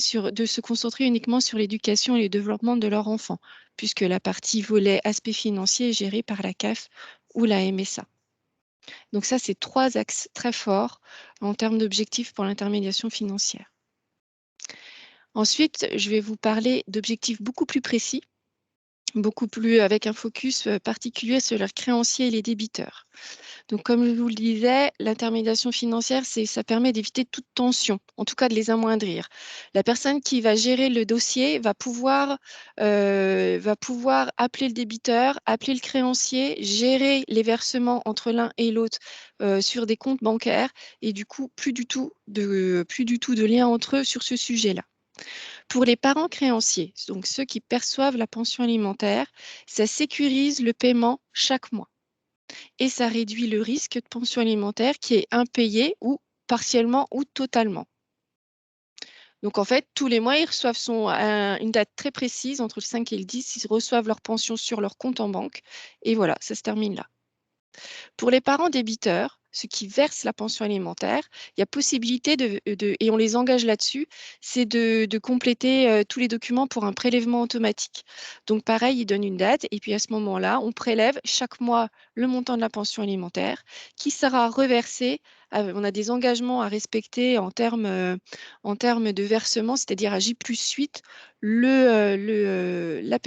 uniquement sur l'éducation et le développement de leur enfant, puisque la partie volet aspect financier est gérée par la CAF ou la MSA. Donc ça, c'est 3 axes très forts en termes d'objectifs pour l'intermédiation financière. Ensuite, je vais vous parler d'objectifs beaucoup plus précis, avec un focus particulier sur leurs créanciers et les débiteurs. Donc, comme je vous le disais, l'intermédiation financière, ça permet d'éviter toute tension, en tout cas de les amoindrir. La personne qui va gérer le dossier va pouvoir appeler le débiteur, appeler le créancier, gérer les versements entre l'un et l'autre sur des comptes bancaires et du coup, plus du tout de lien entre eux sur ce sujet-là. Pour les parents créanciers, donc ceux qui perçoivent la pension alimentaire, ça sécurise le paiement chaque mois. Et ça réduit le risque de pension alimentaire qui est impayé ou partiellement ou totalement. Donc en fait, tous les mois, ils reçoivent une date très précise, entre le 5 et le 10, ils reçoivent leur pension sur leur compte en banque. Et voilà, ça se termine là. Pour les parents débiteurs, ceux qui versent la pension alimentaire, il y a possibilité et on les engage là-dessus, c'est de compléter tous les documents pour un prélèvement automatique. Donc pareil, ils donnent une date et puis à ce moment-là, on prélève chaque mois le montant de la pension alimentaire qui sera reversé. On a des engagements à respecter en termes de versement, c'est-à-dire à J+8,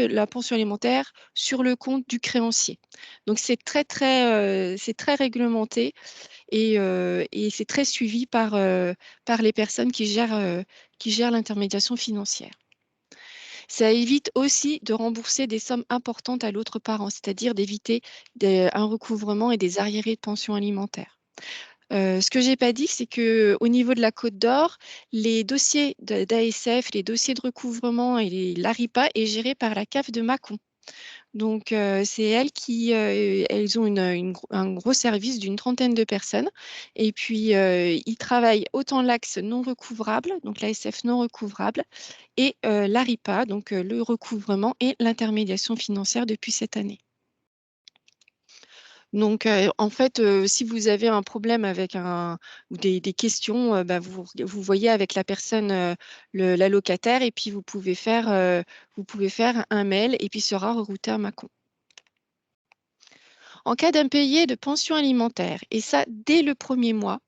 la pension alimentaire sur le compte du créancier. Donc c'est très réglementé et c'est très suivi par les personnes qui gèrent l'intermédiation financière. Ça évite aussi de rembourser des sommes importantes à l'autre parent, c'est-à-dire d'éviter un recouvrement et des arriérés de pension alimentaire. Ce que je n'ai pas dit, c'est qu'au niveau de la Côte d'Or, les dossiers d'ASF, les dossiers de recouvrement et l'ARIPA est géré par la CAF de Mâcon. Donc, c'est elles ont un gros service d'une 30aine de personnes. Et puis, ils travaillent autant l'axe non recouvrable, donc l'ASF non recouvrable, et l'ARIPA, donc le recouvrement et l'intermédiation financière depuis cette année. Donc, en fait, si vous avez un problème avec ou des questions, vous voyez avec la personne, la locataire, et puis vous pouvez faire un mail et puis sera rerouté à Mâcon. En cas d'impayé de pension alimentaire, et ça dès le 1er mois,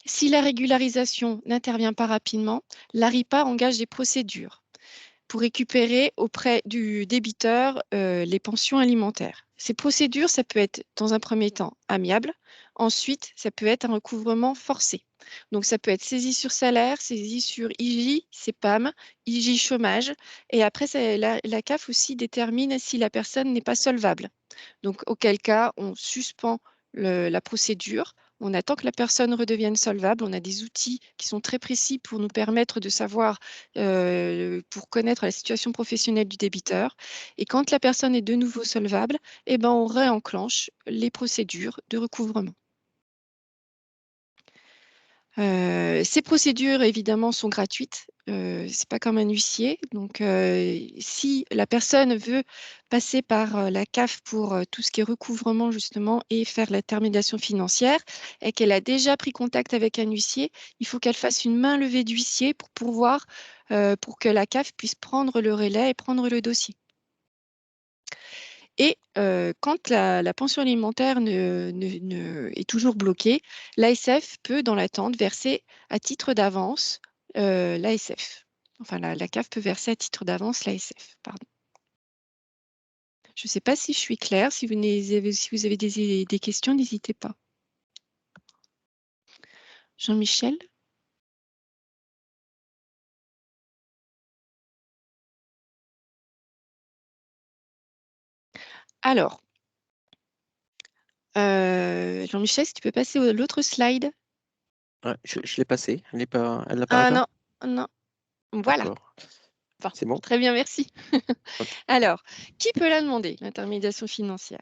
si la régularisation n'intervient pas rapidement, l'ARIPA engage des procédures pour récupérer auprès du débiteur les pensions alimentaires. Ces procédures, ça peut être dans un premier temps amiable, ensuite ça peut être un recouvrement forcé. Donc ça peut être saisie sur salaire, saisie sur IJ, CEPAM, IJ chômage, et après la CAF aussi détermine si la personne n'est pas solvable. Donc auquel cas on suspend la procédure, On attend que la personne redevienne solvable. On a des outils qui sont très précis pour nous permettre de savoir, pour connaître la situation professionnelle du débiteur. Et quand la personne est de nouveau solvable, eh ben, on réenclenche les procédures de recouvrement. Ces procédures, évidemment, sont gratuites. C'est pas comme un huissier. Donc, si la personne veut passer par la CAF pour tout ce qui est recouvrement, justement, et faire l'intermédiation financière, et qu'elle a déjà pris contact avec un huissier, il faut qu'elle fasse une main levée d'huissier pour pouvoir, pour que la CAF puisse prendre le relais et prendre le dossier. Et quand la pension alimentaire est toujours bloquée, l'ASF peut, dans l'attente, verser à titre d'avance l'ASF. Enfin, la CAF peut verser à titre d'avance l'ASF, pardon. Je ne sais pas si je suis claire. Si vous avez des questions, n'hésitez pas. Jean-Michel? Alors, Jean-Michel, si tu peux passer à l'autre slide. Ouais, je l'ai passé. Elle n'apparaît Ah pas? non, non. Voilà. D'accord. Enfin, C'est bon? très bien, merci. Ok. Alors, qui peut la demander, l'intermédiation financière?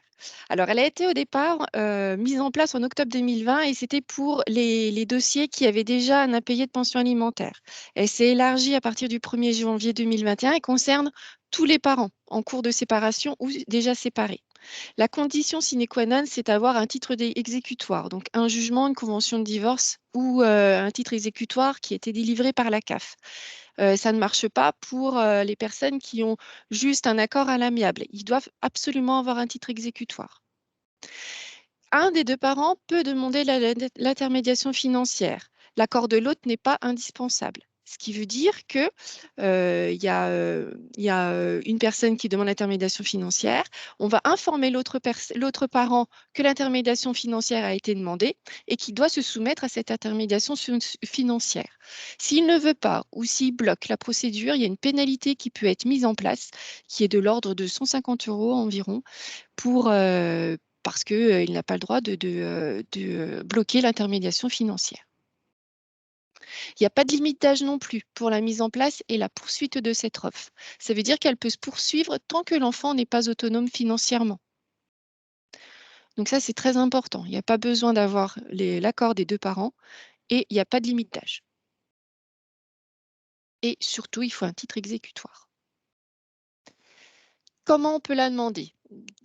Alors, elle a été au départ mise en place en octobre 2020 et c'était pour les dossiers qui avaient déjà un impayé de pension alimentaire. Elle s'est élargie à partir du 1er janvier 2021 et concerne tous les parents en cours de séparation ou déjà séparés. La condition sine qua non, c'est d'avoir un titre exécutoire, donc un jugement, une convention de divorce ou un titre exécutoire qui a été délivré par la CAF. Ça ne marche pas pour les personnes qui ont juste un accord à l'amiable. Ils doivent absolument avoir un titre exécutoire. Un des deux parents peut demander l'intermédiation financière. L'accord de l'autre n'est pas indispensable. Ce qui veut dire que il y a une personne qui demande l'intermédiation financière. On va informer l'autre parent que l'intermédiation financière a été demandée et qu'il doit se soumettre à cette intermédiation financière. S'il ne veut pas ou s'il bloque la procédure, il y a une pénalité qui peut être mise en place, qui est de l'ordre de 150 € environ, parce qu'il n'a pas le droit de bloquer l'intermédiation financière. Il n'y a pas de limite d'âge non plus pour la mise en place et la poursuite de cette offre. Ça veut dire qu'elle peut se poursuivre tant que l'enfant n'est pas autonome financièrement. Donc ça, c'est très important. Il n'y a pas besoin d'avoir l'accord des deux parents et il n'y a pas de limite d'âge. Et surtout, il faut un titre exécutoire. Comment on peut la demander?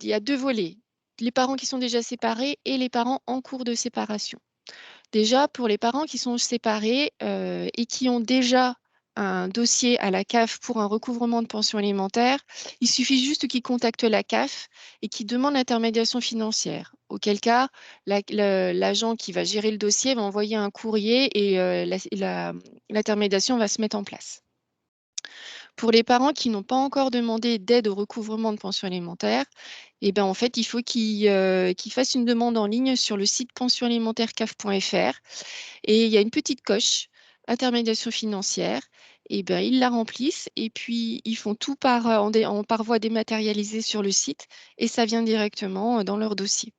Il y a deux volets, les parents qui sont déjà séparés et les parents en cours de séparation. Déjà, pour les parents qui sont séparés et qui ont déjà un dossier à la CAF pour un recouvrement de pension alimentaire, il suffit juste qu'ils contactent la CAF et qu'ils demandent l'intermédiation financière. Auquel cas, l'agent qui va gérer le dossier va envoyer un courrier et l'intermédiation va se mettre en place. Pour les parents qui n'ont pas encore demandé d'aide au recouvrement de pension alimentaire, eh ben, en fait, il faut qu'ils fassent une demande en ligne sur le site pensionalimentaire-caf.fr et il y a une petite coche intermédiation financière. Et ben, ils la remplissent et puis ils font tout par voie dématérialisée sur le site et ça vient directement dans leur dossier.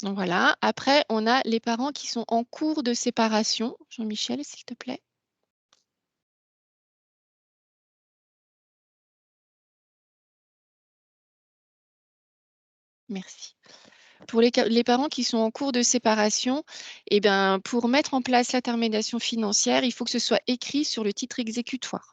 Donc voilà. Après, on a les parents qui sont en cours de séparation. Jean-Michel, s'il te plaît. Merci. Pour les parents qui sont en cours de séparation, eh ben, pour mettre en place l'intermédiation financière, il faut que ce soit écrit sur le titre exécutoire.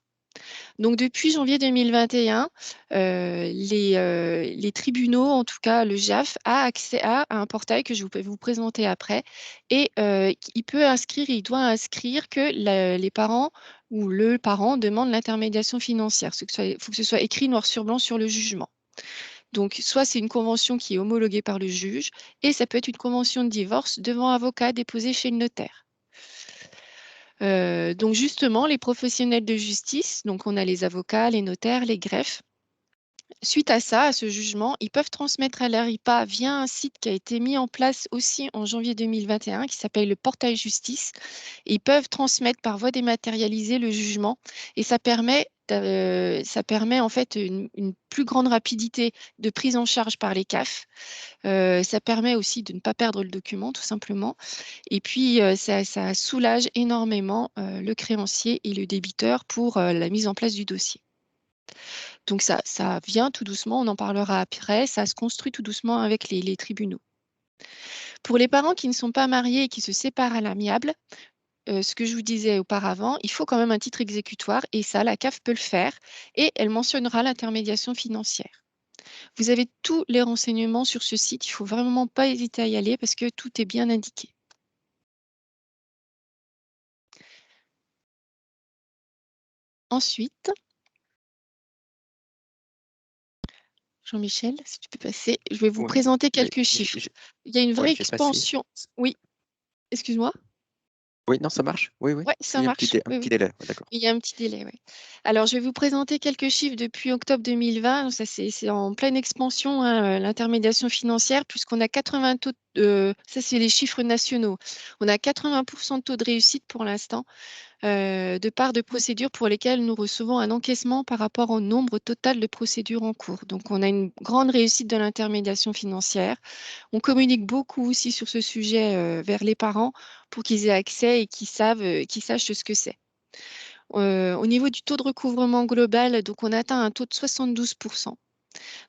Donc, depuis janvier 2021, les tribunaux, en tout cas le JAF, a accès à un portail que je vais vous présenter après. Et il doit inscrire que les parents ou le parent demande l'intermédiation financière. Il faut que ce soit écrit noir sur blanc sur le jugement. Donc, soit c'est une convention qui est homologuée par le juge, et ça peut être une convention de divorce devant avocat déposée chez le notaire. Donc, justement, les professionnels de justice, donc on a les avocats, les notaires, les greffes, suite à ça, à ce jugement, ils peuvent transmettre à l'ARIPA via un site qui a été mis en place aussi en janvier 2021, qui s'appelle le portail justice. Et ils peuvent transmettre par voie dématérialisée le jugement, et ça permet ça permet en fait une plus grande rapidité de prise en charge par les CAF. Ça permet aussi de ne pas perdre le document, tout simplement. Et puis, ça soulage énormément le créancier et le débiteur pour la mise en place du dossier. Donc, ça vient tout doucement, on en parlera après, ça se construit tout doucement avec les tribunaux. Pour les parents qui ne sont pas mariés et qui se séparent à l'amiable, ce que je vous disais auparavant, il faut quand même un titre exécutoire et ça, la CAF peut le faire et elle mentionnera l'intermédiation financière. Vous avez tous les renseignements sur ce site, il ne faut vraiment pas hésiter à y aller parce que tout est bien indiqué. Ensuite, Jean-Michel, si tu peux passer, je vais vous Ouais, présenter mais quelques chiffres. Il y a une ouais, vraie j'ai passé. expansion. Oui, excuse-moi. Oui, non, ça marche. Oui, oui. Oui, Parce ça qu'il y a marche. un Oui, petit oui. délai. Ouais, d'accord. Il y a un petit délai, oui. Alors, je vais vous présenter quelques chiffres depuis octobre 2020. Donc, ça, c'est en pleine expansion, hein, l'intermédiation financière, puisqu'on a 80 taux ça, c'est les chiffres nationaux. On a 80% de taux de réussite pour l'instant, de part de procédures pour lesquelles nous recevons un encaissement par rapport au nombre total de procédures en cours. Donc, on a une grande réussite de l'intermédiation financière. On communique beaucoup aussi sur ce sujet vers les parents pour qu'ils aient accès et qu'ils sachent ce que c'est. Au niveau du taux de recouvrement global, donc on atteint un taux de 72%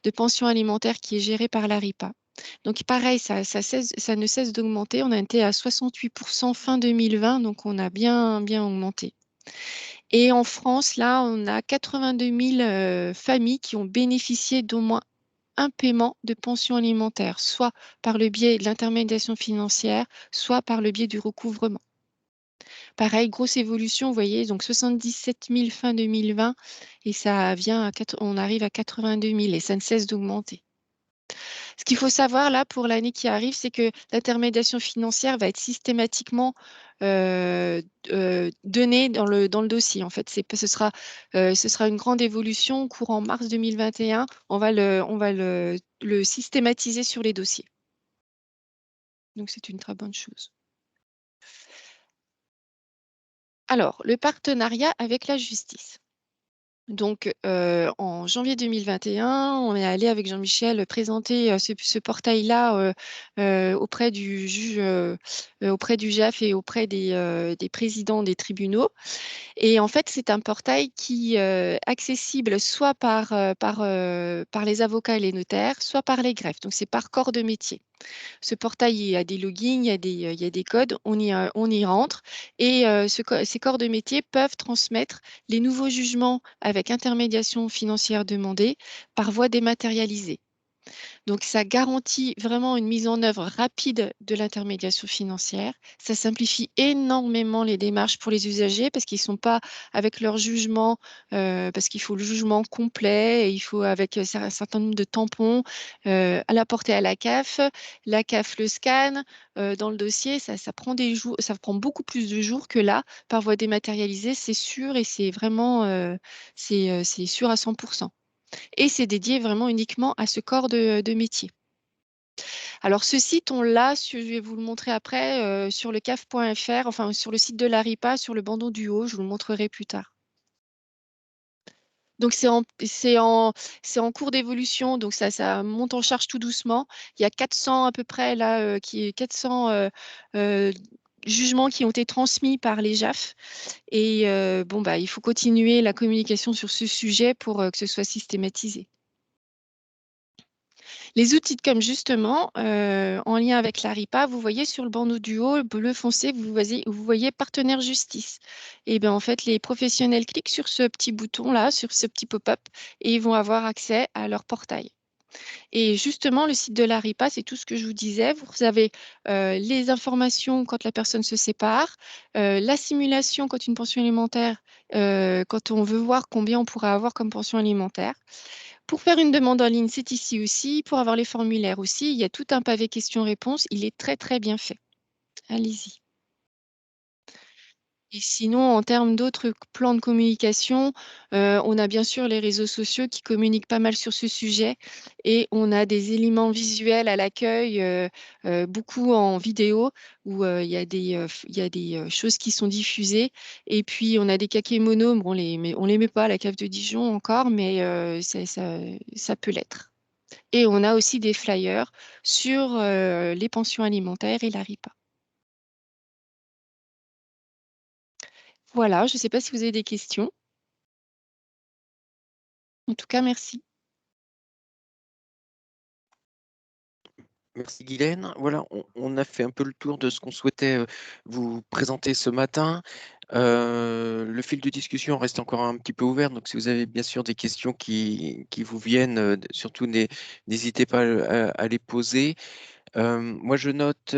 de pension alimentaire qui est géré par l'ARIPA. Donc pareil, ça ne cesse d'augmenter. On a été à 68% fin 2020, donc on a bien augmenté. Et en France, là, on a 82 000 familles qui ont bénéficié d'au moins un paiement de pension alimentaire, soit par le biais de l'intermédiation financière, soit par le biais du recouvrement. Pareil, grosse évolution, vous voyez, donc 77 000 fin 2020 et on arrive à 82 000 et ça ne cesse d'augmenter. Ce qu'il faut savoir là pour l'année qui arrive, c'est que l'intermédiation financière va être systématiquement donnée dans le dossier. En fait, ce sera une grande évolution courant mars 2021. On va le systématiser sur les dossiers. Donc, c'est une très bonne chose. Alors, le partenariat avec la justice. Donc, en janvier 2021, on est allé avec Jean-Michel présenter ce portail-là auprès du juge, auprès du JAF et auprès des présidents des tribunaux. Et en fait, c'est un portail qui est accessible soit par les avocats et les notaires, soit par les greffes. Donc, c'est par corps de métier. Ce portail, il y a des logins, il y a des codes, on y rentre et ces corps de métier peuvent transmettre les nouveaux jugements avec intermédiation financière demandée par voie dématérialisée. Donc, ça garantit vraiment une mise en œuvre rapide de l'intermédiation financière. Ça simplifie énormément les démarches pour les usagers parce qu'ils ne sont pas avec leur jugement, parce qu'il faut le jugement complet, et il faut avec un certain nombre de tampons à la portée à la CAF le scanne dans le dossier. Ça prend des jours, ça prend beaucoup plus de jours que là, par voie dématérialisée, c'est sûr et c'est vraiment c'est sûr à 100%. Et c'est dédié vraiment uniquement à ce corps de métier. Alors, ce site, on l'a, je vais vous le montrer après, sur le caf.fr, enfin sur le site de l'ARIPA, sur le bandeau du haut, je vous le montrerai plus tard. Donc, c'est en cours d'évolution, donc ça monte en charge tout doucement. Il y a 400 à peu près, là, 400 jugements qui ont été transmis par les JAF. Et bon, bah, il faut continuer la communication sur ce sujet pour que ce soit systématisé. Les outils de com, justement, en lien avec l'ARIPA, vous voyez sur le bandeau du haut, le bleu foncé, vous voyez partenaire justice. Et bien, en fait, les professionnels cliquent sur ce petit bouton-là, sur ce petit pop-up, et ils vont avoir accès à leur portail. Et justement, le site de l'ARIPA, c'est tout ce que je vous disais. Vous avez les informations quand la personne se sépare, la simulation quand une pension alimentaire, quand on veut voir combien on pourrait avoir comme pension alimentaire. Pour faire une demande en ligne, c'est ici aussi. Pour avoir les formulaires aussi, il y a tout un pavé questions-réponses. Il est très, très bien fait. Allez-y. Et sinon, en termes d'autres plans de communication, on a bien sûr les réseaux sociaux qui communiquent pas mal sur ce sujet et on a des éléments visuels à l'accueil, beaucoup en vidéo où il y a des choses qui sont diffusées. Et puis, on a des kakémonos, bon, on les met pas à la cave de Dijon encore, mais ça peut l'être. Et on a aussi des flyers sur les pensions alimentaires et la RIPA. Voilà, je ne sais pas si vous avez des questions. En tout cas, merci. Merci Guylaine. Voilà, on a fait un peu le tour de ce qu'on souhaitait vous présenter ce matin. Le fil de discussion reste encore un petit peu ouvert, donc si vous avez bien sûr des questions qui vous viennent, surtout n'hésitez pas à les poser. Moi, je note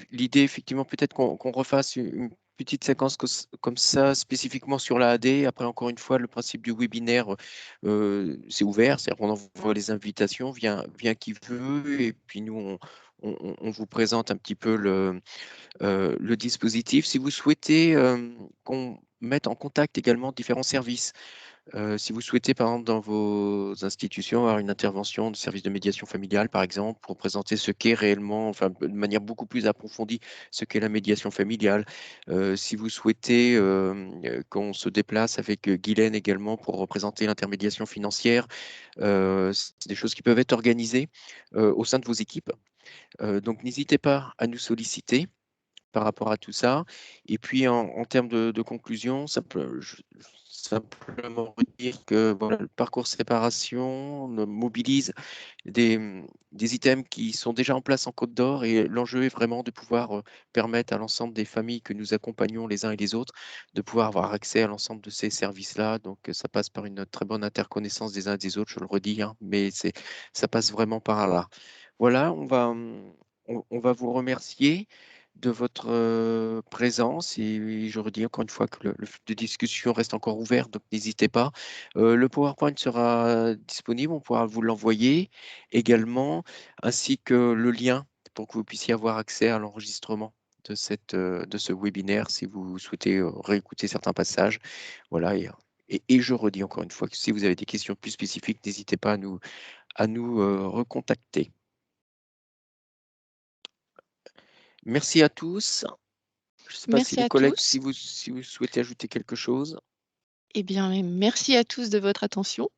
l'idée, effectivement, peut-être qu'on refasse une petite séquence comme ça, spécifiquement sur la AD. Après, encore une fois, le principe du webinaire, c'est ouvert, c'est-à-dire qu'on envoie les invitations, vient qui veut, et puis nous, on vous présente un petit peu le dispositif. Si vous souhaitez qu'on mette en contact également différents services, si vous souhaitez, par exemple, dans vos institutions, avoir une intervention de service de médiation familiale, par exemple, pour présenter ce qu'est réellement, enfin, de manière beaucoup plus approfondie, ce qu'est la médiation familiale. Si vous souhaitez qu'on se déplace avec Guylaine également pour représenter l'intermédiation financière, c'est des choses qui peuvent être organisées au sein de vos équipes. Donc, n'hésitez pas à nous solliciter par rapport à tout ça. Et puis, en termes de conclusion, simplement dire que voilà, le parcours séparation mobilise des items qui sont déjà en place en Côte d'Or et l'enjeu est vraiment de pouvoir permettre à l'ensemble des familles que nous accompagnons les uns et les autres de pouvoir avoir accès à l'ensemble de ces services-là. Donc, ça passe par une très bonne interconnaissance des uns et des autres, je le redis, hein, mais ça passe vraiment par là. Voilà, on va vous remercier de votre présence et je redis encore une fois que le flux de discussion reste encore ouvert, donc n'hésitez pas. Le PowerPoint sera disponible, on pourra vous l'envoyer également, ainsi que le lien pour que vous puissiez avoir accès à l'enregistrement de ce webinaire si vous souhaitez réécouter certains passages. Voilà, et je redis encore une fois que si vous avez des questions plus spécifiques, n'hésitez pas à nous recontacter. Merci à tous. Je ne sais pas si Merci les à collègues, tous. si vous souhaitez ajouter quelque chose. Eh bien, merci à tous de votre attention.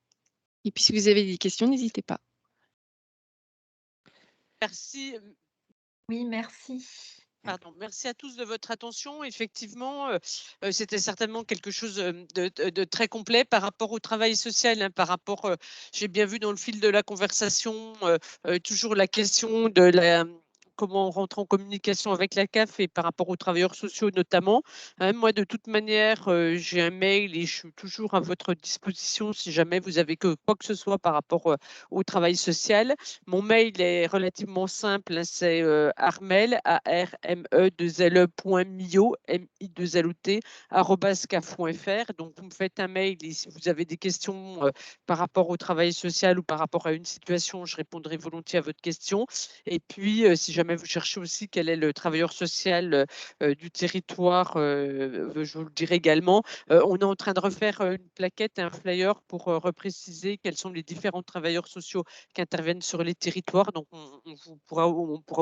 Et puis, si vous avez des questions, n'hésitez pas. Merci. Oui, merci. Pardon, merci à tous de votre attention. Effectivement, c'était certainement quelque chose de très complet par rapport au travail social, hein, par rapport, j'ai bien vu dans le fil de la conversation, toujours la question de comment on rentre en communication avec la CAF et par rapport aux travailleurs sociaux notamment. Hein. Moi, de toute manière, j'ai un mail et je suis toujours à votre disposition si jamais vous avez quoi que ce soit par rapport au travail social. Mon mail est relativement simple, hein, c'est armel, arme2le.mio, mi2lot, @caf.fr. Donc, vous me faites un mail et si vous avez des questions par rapport au travail social ou par rapport à une situation, je répondrai volontiers à votre question. Et puis, si jamais vous cherchez aussi quel est le travailleur social du territoire, je vous le dirai également. On est en train de refaire une plaquette, un flyer pour repréciser quels sont les différents travailleurs sociaux qui interviennent sur les territoires. Donc, on pourra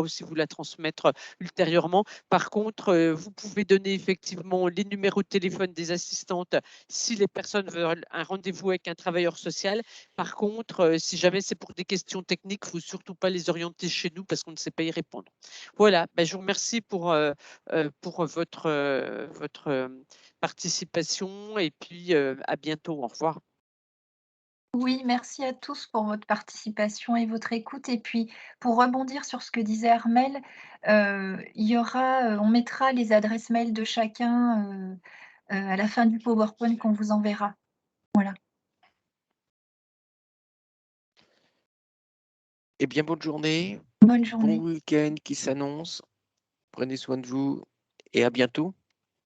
aussi vous la transmettre ultérieurement. Par contre, vous pouvez donner effectivement les numéros de téléphone des assistantes si les personnes veulent un rendez-vous avec un travailleur social. Par contre, si jamais c'est pour des questions techniques, il ne faut surtout pas les orienter chez nous parce qu'on ne sait pas y répondre. Voilà, ben, je vous remercie pour votre participation et puis à bientôt. Au revoir. Oui, merci à tous pour votre participation et votre écoute. Et puis, pour rebondir sur ce que disait Armel, il y aura, on mettra les adresses mail de chacun à la fin du PowerPoint qu'on vous enverra. Voilà. Eh bien, bonne journée, Bonne bon journée. week-end qui s'annonce. Prenez soin de vous et à bientôt.